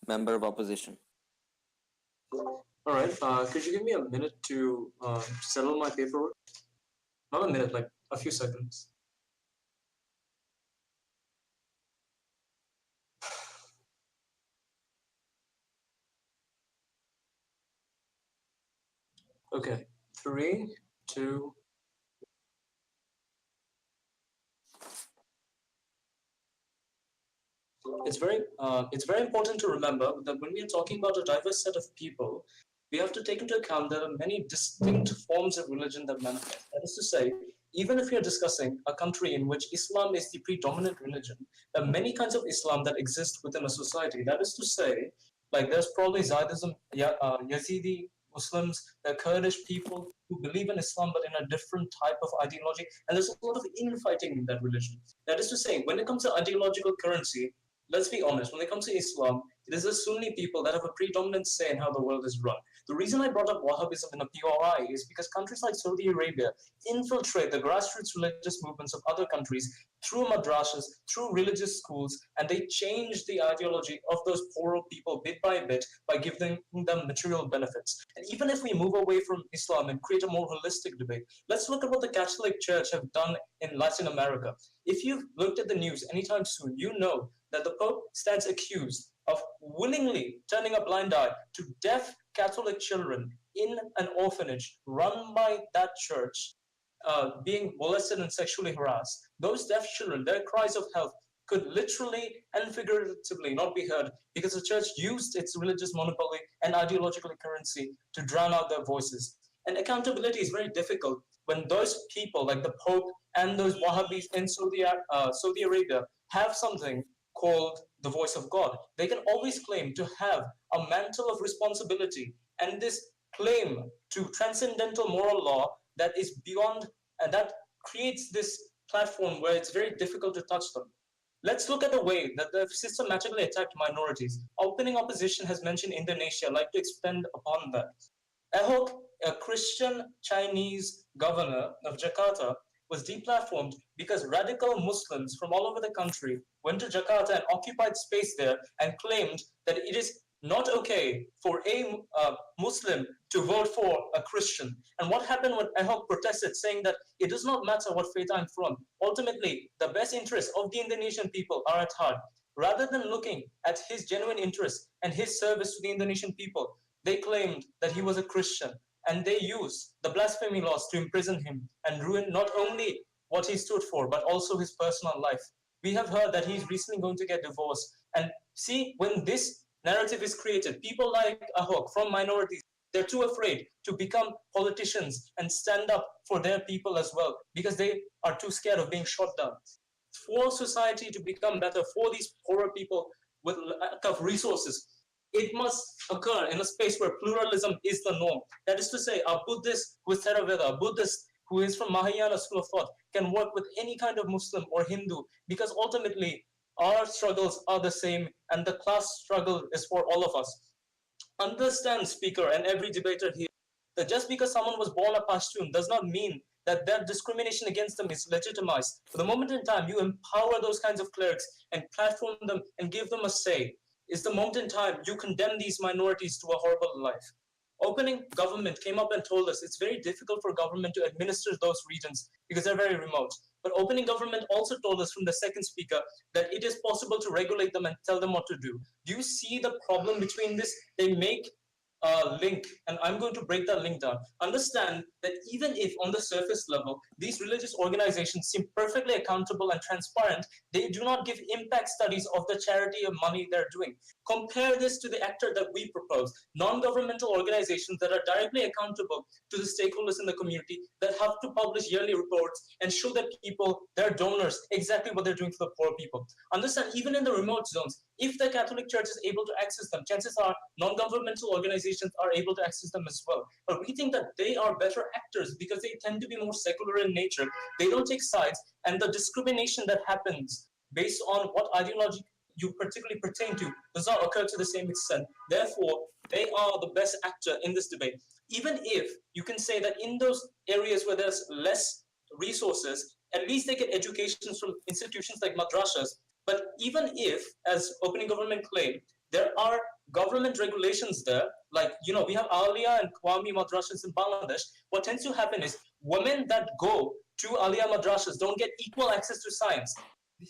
Member of opposition. All right. Could you give me a minute to settle my paperwork? Not a minute, like a few seconds. Okay. 3, 2. It's very important to remember that when we are talking about a diverse set of people, we have to take into account there are many distinct forms of religion that manifest. That is to say, even if we are discussing a country in which Islam is the predominant religion, there are many kinds of Islam that exist within a society. That is to say, like there's probably Zaydism, Yazidi Muslims, there are Kurdish people who believe in Islam but in a different type of ideology, and there's a lot of infighting in that religion. That is to say, when it comes to ideological currency, let's be honest, when it comes to Islam, It is the Sunni people that have a predominant say in how the world is run. The reason I brought up Wahhabism in the POI is because countries like Saudi Arabia infiltrate the grassroots religious movements of other countries through madrasas, through religious schools, and they change the ideology of those poorer people bit by bit by giving them material benefits. And even if we move away from Islam and create a more holistic debate, let's look at what the Catholic Church have done in Latin America. If you've looked at the news anytime soon, you know that the Pope stands accused of willingly turning a blind eye to deaf Catholic children in an orphanage run by that church being molested and sexually harassed. Those deaf children, their cries of help could literally and figuratively not be heard because the church used its religious monopoly and ideological currency to drown out their voices. And accountability is very difficult when those people like the Pope and those Wahhabis in Saudi Arabia have something called the voice of God. They can always claim to have a mantle of responsibility and this claim to transcendental moral law that is beyond and that creates this platform where it's very difficult to touch them. Let's look at the way that they've systematically attacked minorities. Opening opposition has mentioned Indonesia. I'd like to expand upon that. Ahok, a Christian Chinese governor of Jakarta, was deplatformed because radical Muslims from all over the country went to Jakarta and occupied space there and claimed that it is not okay for a Muslim to vote for a Christian. And what happened when Ahok protested, saying that it does not matter what faith I'm from. Ultimately, the best interests of the Indonesian people are at heart. Rather than looking at his genuine interests and his service to the Indonesian people, they claimed that he was a Christian. And they used the blasphemy laws to imprison him and ruin not only what he stood for, but also his personal life. We have heard that he's recently going to get divorced. And see, when this narrative is created, people like Ahok from minorities, they're too afraid to become politicians and stand up for their people as well because they are too scared of being shot down. For society to become better, for these poorer people with lack of resources, it must occur in a space where pluralism is the norm. That is to say, a Buddhist who is Theravada, a Buddhist who is from Mahayana school of thought can work with any kind of Muslim or Hindu because ultimately our struggles are the same and the class struggle is for all of us. Understand, speaker, and every debater here, that just because someone was born a Pashtun does not mean that their discrimination against them is legitimized. For the moment in time, you empower those kinds of clerics and platform them and give them a say. Is the moment in time you condemn these minorities to a horrible life. Opening government came up and told us it's very difficult for government to administer those regions because they're very remote. But opening government also told us from the second speaker that it is possible to regulate them and tell them what to do. Do you see the problem between this? They make a link, and I'm going to break that link down. Understand that even if on the surface level, these religious organizations seem perfectly accountable and transparent, they do not give impact studies of the charity of money they're doing. Compare this to the actor that we propose, non-governmental organizations that are directly accountable to the stakeholders in the community that have to publish yearly reports and show that people, their donors, exactly what they're doing for the poor people. Understand, even in the remote zones, if the Catholic Church is able to access them, chances are non-governmental organizations are able to access them as well. But we think that they are better actors because they tend to be more secular in nature. They don't take sides, and the discrimination that happens based on what ideology you particularly pertain to does not occur to the same extent. Therefore, they are the best actor in this debate. Even if you can say that in those areas where there's less resources, at least they get educations from institutions like madrasas. But even if, as opening government claim, there are government regulations there, like, we have Alia and Kwami madrasas in Bangladesh, what tends to happen is women that go to Alia madrasas don't get equal access to science.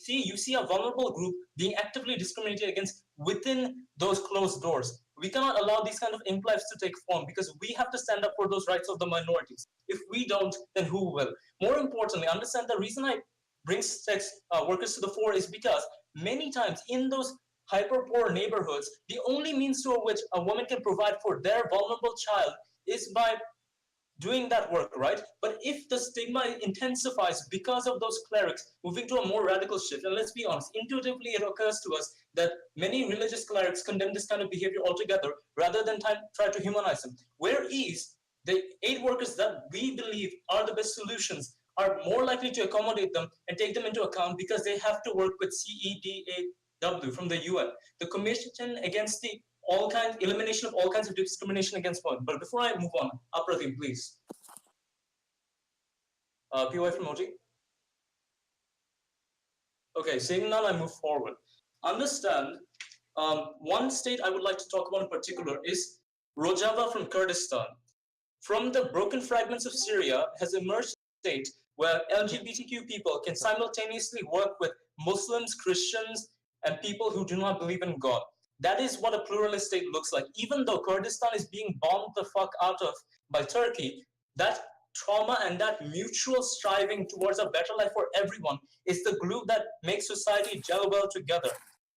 You see a vulnerable group being actively discriminated against within those closed doors. We cannot allow these kind of implies to take form because we have to stand up for those rights of the minorities. If we don't, then who will? More importantly, understand the reason I bring sex workers to the fore is because many times in those hyper-poor neighborhoods, the only means to which a woman can provide for their vulnerable child is by doing that work, right? But if the stigma intensifies because of those clerics moving to a more radical shift, and let's be honest, intuitively it occurs to us that many religious clerics condemn this kind of behavior altogether rather than try to humanize them. Whereas the aid workers that we believe are the best solutions are more likely to accommodate them and take them into account because they have to work with CEDA THW from the UN, the Commission against the elimination of all kinds of discrimination against women. But before I move on, Apratim, please. PY from OG. Okay, seeing none, I move forward. Understand, one state I would like to talk about in particular is Rojava from Kurdistan. From the broken fragments of Syria has emerged a state where LGBTQ people can simultaneously work with Muslims, Christians, and people who do not believe in God. That is what a pluralist state looks like. Even though Kurdistan is being bombed the fuck out of by Turkey, that trauma and that mutual striving towards a better life for everyone is the glue that makes society gel well together.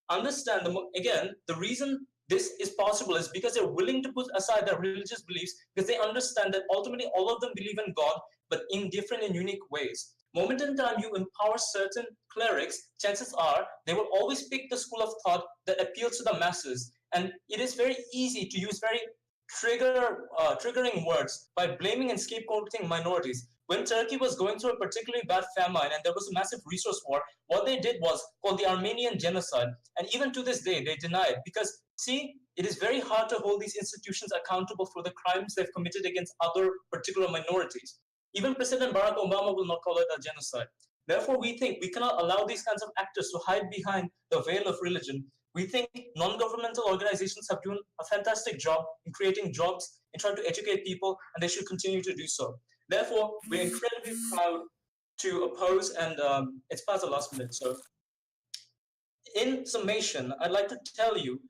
Understand, again, the reason this is possible is because they're willing to put aside their religious beliefs, because they understand that ultimately all of them believe in God, but in different and unique ways. Moment in time you empower certain clerics, chances are they will always pick the school of thought that appeals to the masses. And it is very easy to use very triggering words by blaming and scapegoating minorities. When Turkey was going through a particularly bad famine and there was a massive resource war, what they did was called the Armenian genocide. And even to this day, they deny it because, see, it is very hard to hold these institutions accountable for the crimes they've committed against other particular minorities. Even President Barack Obama will not call it a genocide. Therefore, we think we cannot allow these kinds of actors to hide behind the veil of religion. We think non-governmental organizations have done a fantastic job in creating jobs, in trying to educate people, and they should continue to do so. Therefore, we're incredibly proud to oppose, and it's past the last minute. So, in summation, I'd like to tell you,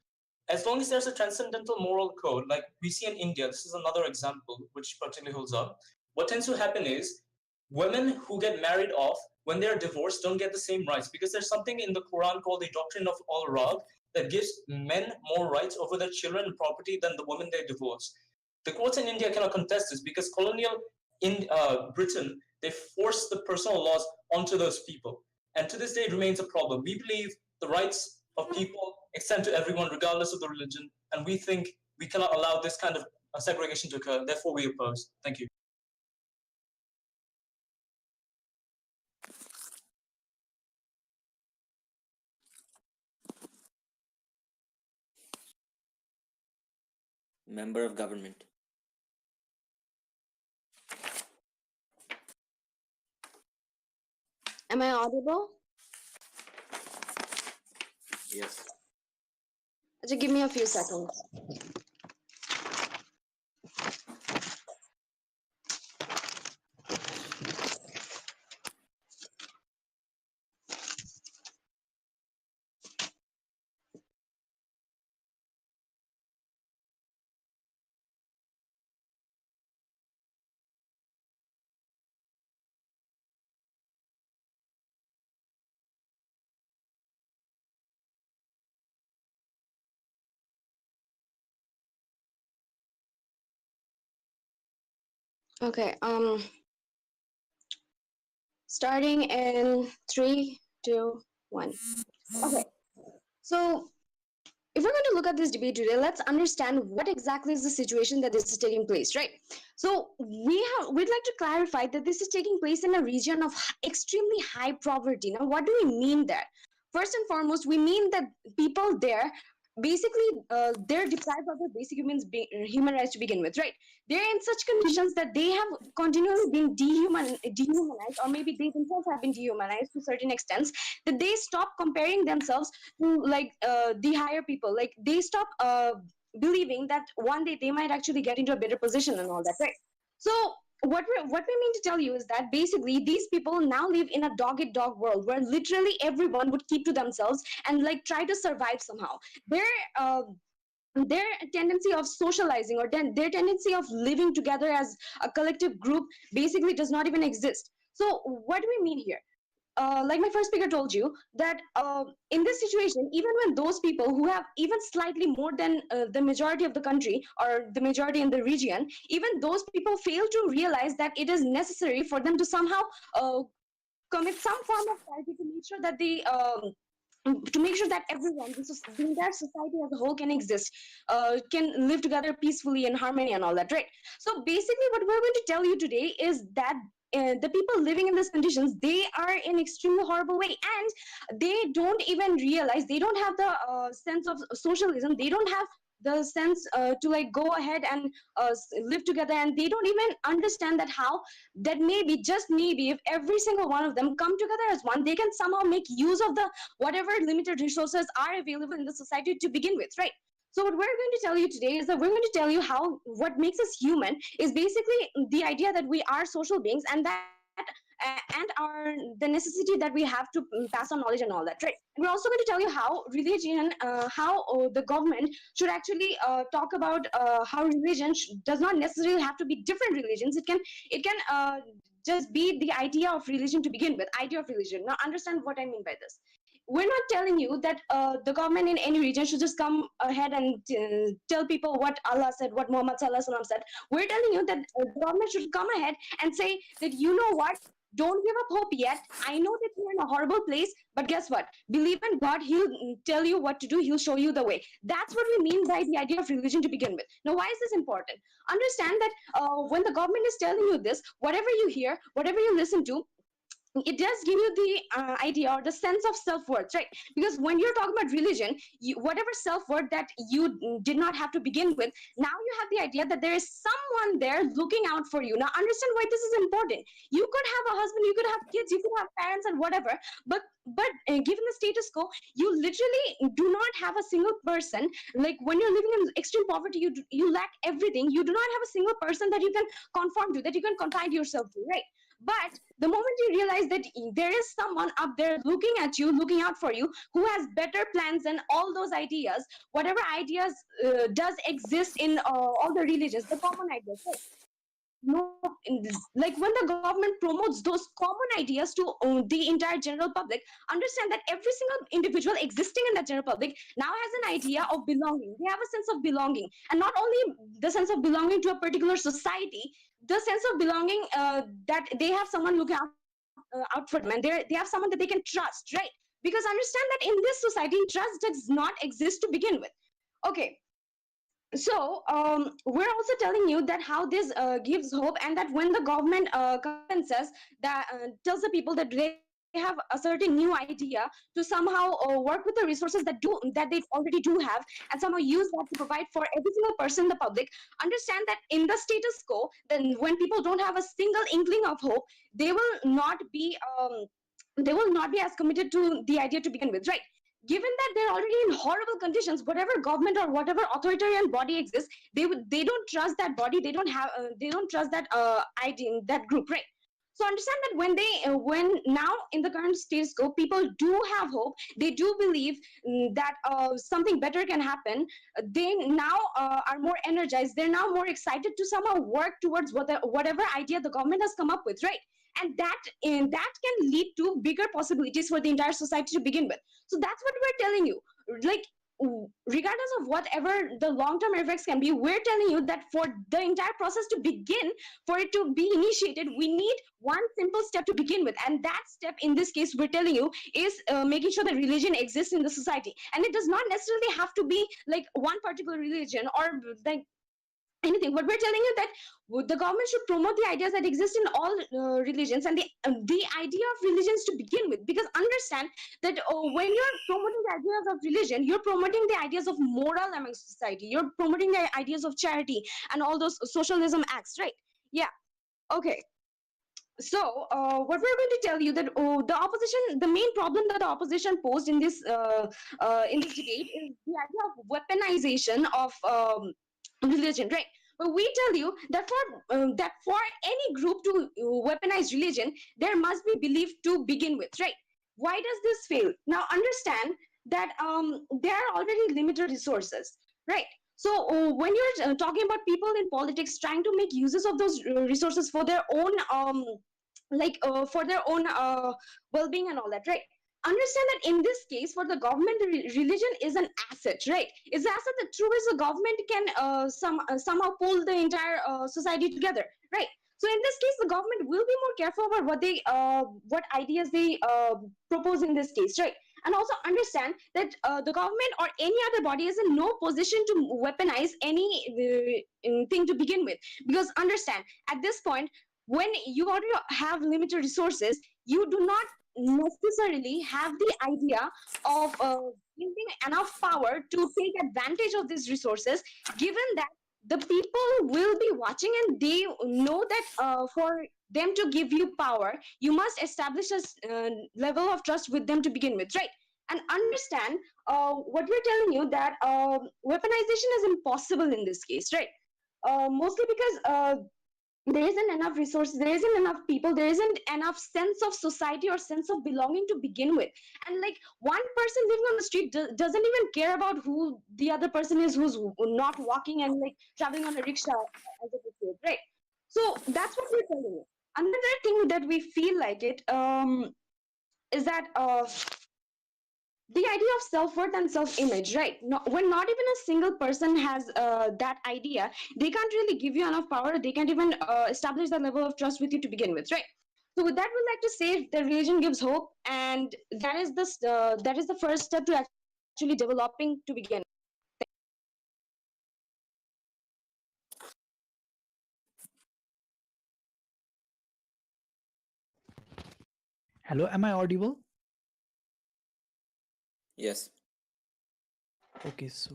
as long as there's a transcendental moral code, like we see in India, this is another example which particularly holds up. What tends to happen is women who get married off when they're divorced don't get the same rights because there's something in the Quran called the doctrine of al-rag that gives men more rights over their children and property than the women they divorce. The courts in India cannot contest this because colonial in Britain, they forced the personal laws onto those people. And to this day, it remains a problem. We believe the rights of people extend to everyone regardless of the religion, and we think we cannot allow this kind of segregation to occur. Therefore, we oppose. Thank you. Member of government. Am I audible? Yes. Just give me a few seconds. Okay, starting in 3, 2, 1. Okay, so if we're going to look at this debate today, let's understand what exactly is the situation that this is taking place, right? So we'd like to clarify that this is taking place in a region of extremely high poverty. Now, what do we mean there? First and foremost, we mean that people there basically they're deprived of their basic human rights to begin with, right? They're in such conditions that they have continually been dehumanized, or maybe they themselves have been dehumanized to certain extents, that they stop comparing themselves to like the higher people. Like they stop believing that one day they might actually get into a better position and all that, right? So what we mean to tell you is that basically these people now live in a dog eat dog world where literally everyone would keep to themselves and like try to survive somehow. Their tendency of socializing or their tendency of living together as a collective group basically does not even exist. So what do we mean here? Like my first speaker told you, that in this situation, even when those people who have even slightly more than the majority of the country or the majority in the region, even those people fail to realize that it is necessary for them to somehow commit some form of charity to make sure that they to make sure that everyone, the entire society as a whole can exist, can live together peacefully in harmony and all that, right? So basically what we're going to tell you today is that the people living in these conditions, they are in extremely horrible way, and they don't even realize, they don't have the sense of socialism, they don't have the sense to like go ahead and live together, and they don't even understand that how that maybe, just maybe, if every single one of them come together as one, they can somehow make use of the whatever limited resources are available in the society to begin with, right? So what we're going to tell you today is that we're going to tell you how what makes us human is basically the idea that we are social beings, and that and our the necessity that we have to pass on knowledge and all that, right? And we're also going to tell you how religion, how the government should actually talk about how religion does not necessarily have to be different religions. It can just be the idea of religion to begin with, idea of religion. Now understand what I mean by this. We're not telling you that the government in any region should just come ahead and tell people what Allah said, what Muhammad Sallallahu Alaihi Wasallam said. We're telling you that the government should come ahead and say that, you know what, don't give up hope yet. I know that you're in a horrible place, but guess what? Believe in God. He'll tell you what to do. He'll show you the way. That's what we mean by the idea of religion to begin with. Now, why is this important? Understand that when the government is telling you this, whatever you hear, whatever you listen to, it does give you the idea or the sense of self-worth, right? Because when you're talking about religion, whatever self-worth that you did not have to begin with, now you have the idea that there is someone there looking out for you. Now understand why this is important. You could have a husband, you could have kids, you could have parents and whatever, but given the status quo, you literally do not have a single person. Like when you're living in extreme poverty, you lack everything. You do not have a single person that you can conform to, that you can confide yourself to, right? But the moment you realize that there is someone up there looking at you, looking out for you, who has better plans than all those ideas, whatever ideas does exist in all the religions, the common ideas, right? No, like when the government promotes those common ideas to the entire general public, understand that every single individual existing in the general public now has an idea of belonging. They have a sense of belonging, and not only the sense of belonging to a particular society, the sense of belonging that they have someone looking out for them, and they have someone that they can trust, right? Because understand that in this society, trust does not exist to begin with. Okay, so we're also telling you that how this gives hope, and that when the government comes and says that tells the people that they have a certain new idea to somehow work with the resources that they already do have, and somehow use that to provide for every single person in the public, understand that in the status quo, then when people don't have a single inkling of hope, they will not be as committed to the idea to begin with, right? Given that they're already in horrible conditions, whatever government or whatever authoritarian body exists, they don't trust that body, they don't trust that idea, that group, right? So understand that when now in the current status quo, people do have hope, they do believe that something better can happen. They now are more energized, they're now more excited to somehow work towards whatever idea the government has come up with, right? And that can lead to bigger possibilities for the entire society to begin with. So that's what we're telling you. Like, regardless of whatever the long-term effects can be, we're telling you that for the entire process to begin, for it to be initiated, we need one simple step to begin with, and that step in this case we're telling you is making sure that religion exists in the society. And it does not necessarily have to be like one particular religion or like anything. What we're telling you that the government should promote the ideas that exist in all religions, and the idea of religions to begin with, because understand that when you're promoting the ideas of religion, you're promoting the ideas of moral among society, you're promoting the ideas of charity and all those socialism acts, right? Yeah. Okay. So what we're going to tell you that the opposition, the main problem that the opposition posed in this debate is the idea of weaponization of religion, right? But we tell you that for any group to weaponize religion, there must be belief to begin with, right? Why does this fail? Now understand that there are already limited resources, right? So when you're talking about people in politics trying to make uses of those resources for their own well-being and all that, right? Understand that in this case, for the government, religion is an asset, right? It's an asset that through which the government can somehow pull the entire society together, right? So in this case, the government will be more careful about what ideas they propose in this case, right? And also understand that the government or any other body is in no position to weaponize any thing to begin with, because understand at this point, when you already have limited resources, you do not necessarily have the idea of giving enough power to take advantage of these resources, given that the people will be watching and they know that for them to give you power, you must establish a level of trust with them to begin with, right? And understand what we're telling you, that weaponization is impossible in this case, right? Mostly because there isn't enough resources, there isn't enough people, there isn't enough sense of society or sense of belonging to begin with. And like, one person living on the street doesn't even care about who the other person is, who's not walking and like traveling on a rickshaw as a kid, right? So that's what we're telling you. Another thing that we feel like it is that the idea of self-worth and self-image, right? When not even a single person has that idea, they can't really give you enough power, they can't even establish that level of trust with you to begin with, right? So with that, we'd like to say the religion gives hope, and that is the first step to actually developing to begin with. Hello, am I audible? Yes. Okay, so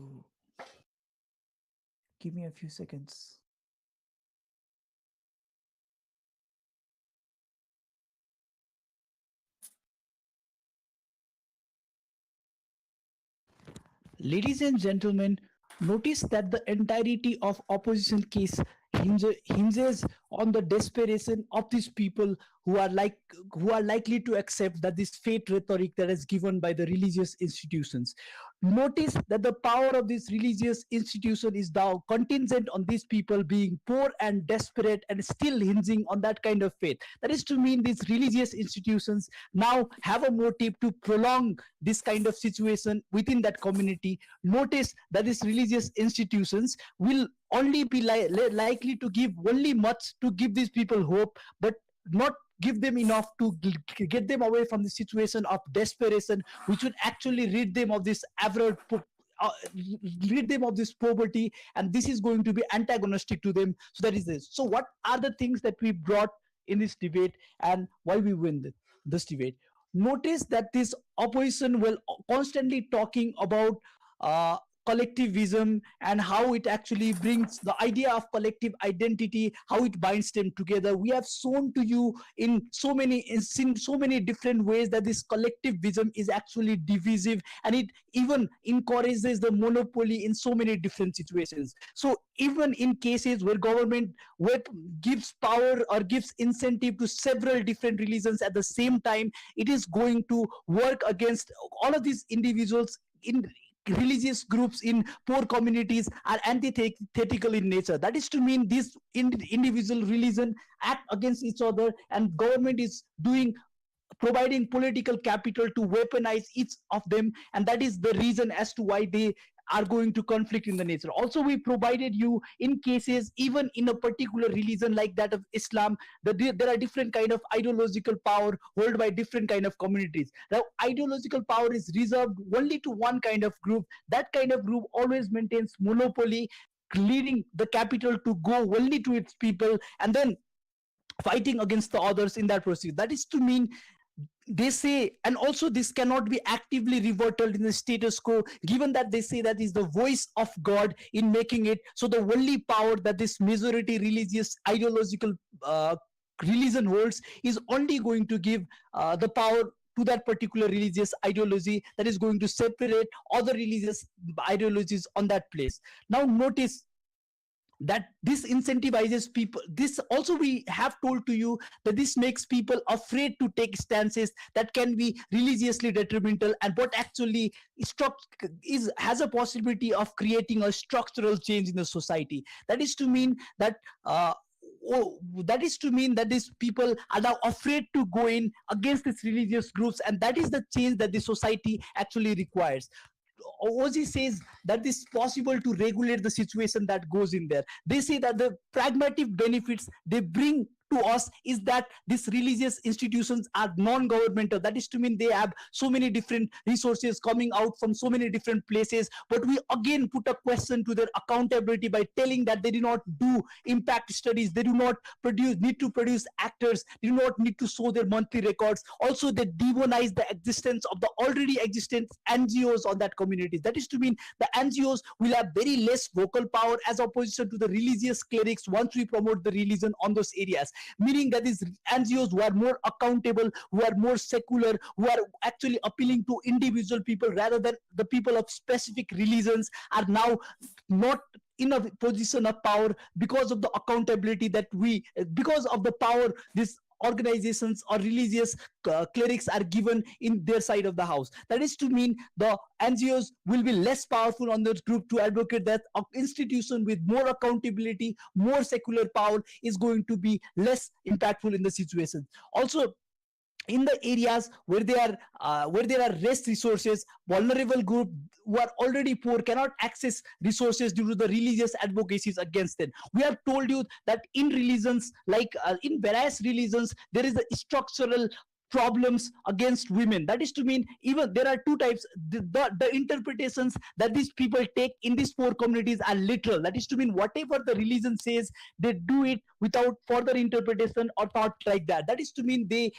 give me a few seconds. Ladies and gentlemen, notice that the entirety of opposition case hinges on the desperation of these people who are likely to accept that this fate rhetoric that is given by the religious institutions. Notice that the power of this religious institution is now contingent on these people being poor and desperate and still hinging on that kind of faith. That is to mean these religious institutions now have a motive to prolong this kind of situation within that community. Notice that these religious institutions will only be likely to give only much to give these people hope, but not give them enough to get them away from the situation of desperation, which would actually rid them of this rid them of this poverty, and this is going to be antagonistic to them. So that is this. So what are the things that we brought in this debate and why we win this debate? Notice that this opposition will constantly talking about uh, collectivism and how it actually brings the idea of collective identity, how it binds them together. We have shown to you in so many different ways that this collectivism is actually divisive, and it even encourages the monopoly in so many different situations. So even in cases where government gives power or gives incentive to several different religions at the same time, it is going to work against all of these individuals. In religious groups in poor communities are antithetical in nature. That is to mean these individual religion act against each other, and government is doing providing political capital to weaponize each of them, and that is the reason as to why they are going to conflict in the nature. Also, we provided you in cases even in a particular religion like that of Islam, that there are different kind of ideological power held by different kind of communities. Now ideological power is reserved only to one kind of group. That kind of group always maintains monopoly, leading the capital to go only to its people, and then fighting against the others in that process. That is to mean they say, and also this cannot be actively reverted in the status quo, given that they say that is the voice of God in making it. So the only power that this majority religious ideological religion holds is only going to give the power to that particular religious ideology, that is going to separate other religious ideologies on that place. Now notice that this incentivizes people. This also we have told to you that this makes people afraid to take stances that can be religiously detrimental, and what actually has a possibility of creating a structural change in the society. That is to mean that that is to mean that these people are now afraid to go in against these religious groups, and that is the change that the society actually requires. OG says that it's possible to regulate the situation that goes in there. They say that the pragmatic benefits they bring to us is that these religious institutions are non-governmental. That is to mean they have so many different resources coming out from so many different places, but we again put a question to their accountability by telling that they do not do impact studies, they do not need to produce actors, they do not need to show their monthly records. Also, they demonize the existence of the already existent NGOs on that community. That is to mean the NGOs will have very less vocal power as opposition to the religious clerics once we promote the religion on those areas, meaning that these NGOs who are more accountable, who are more secular, who are actually appealing to individual people rather than the people of specific religions, are now not in a position of power because of the accountability that because of the power these organizations or religious clerics are given in their side of the house. That is to mean the NGOs will be less powerful on this group to advocate that an institution with more accountability, more secular power is going to be less impactful in the situation. Also, in the areas where there are less resources, vulnerable group who are already poor cannot access resources due to the religious advocacies against them. We have told you that in religions, like in various religions, there is a structural problems against women. That is to mean even there are two types. The interpretations that these people take in these poor communities are literal. That is to mean whatever the religion says, they do it without further interpretation or thought like that. That is to mean they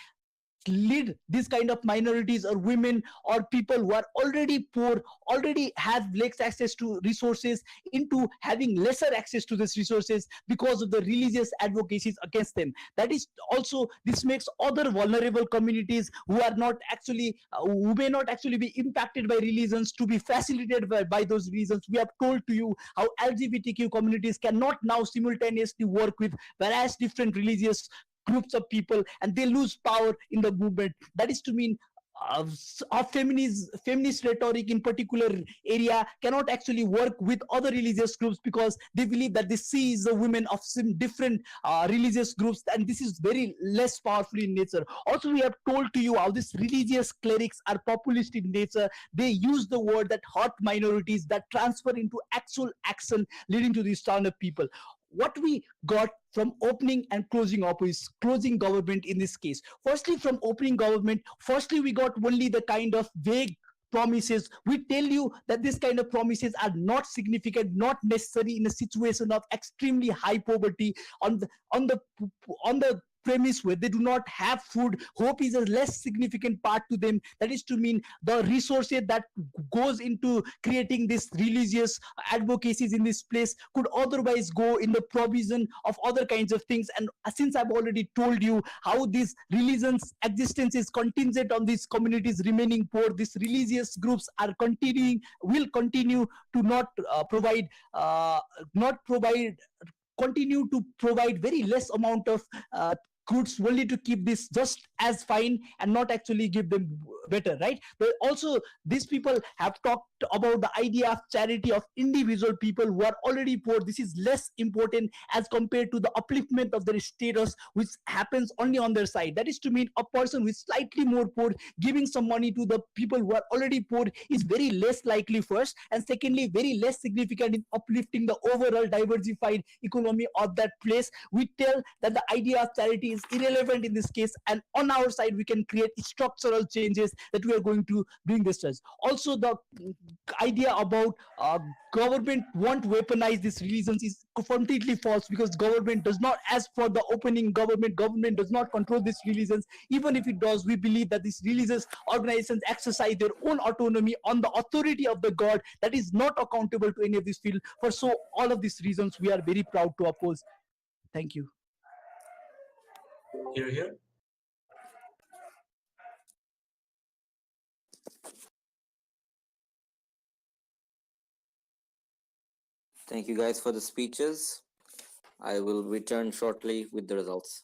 lead these kind of minorities or women or people who are already poor, already have less access to resources, into having lesser access to these resources because of the religious advocacies against them. That is also, this makes other vulnerable communities who are not actually who may not actually be impacted by religions to be facilitated by those reasons. We have told to you how LGBTQ communities cannot now simultaneously work with various different religious groups of people, and they lose power in the movement. That is to mean of feminist rhetoric in particular area cannot actually work with other religious groups because they believe that they see the women of some different religious groups, and this is very less powerful in nature. Also, we have told to you how these religious clerics are populist in nature. They use the word that hurt minorities, that transfer into actual action, leading to this turn of people. What we got from opening and closing office, closing government in this case. Firstly, from opening government, firstly, we got only the kind of vague promises. We tell you that this kind of promises are not significant, not necessary in a situation of extremely high poverty. On the premise where they do not have food, hope is a less significant part to them. That is to mean the resources that goes into creating this religious advocacies in this place could otherwise go in the provision of other kinds of things. And since I've already told you how these religions existence is contingent on these communities remaining poor, these religious groups will continue to continue to provide very less amount of goods only to keep this just as fine and not actually give them better, right? But also, these people have talked about the idea of charity of individual people who are already poor. This is less important as compared to the upliftment of their status, which happens only on their side. That is to mean a person who is slightly more poor giving some money to the people who are already poor is very less likely, first, and secondly, very less significant in uplifting the overall diversified economy of that place. We tell that the idea of charity is irrelevant in this case, and on our side we can create structural changes that we are going to bring this to us. Also, the idea about government won't weaponize these religions is completely false, because government does not, as for the opening government does not control these religions. Even if it does, we believe that these religious organizations exercise their own autonomy on the authority of the god that is not accountable to any of this field. For so all of these reasons we are very proud to oppose. Thank you. Here. Thank you guys for the speeches. I will return shortly with the results.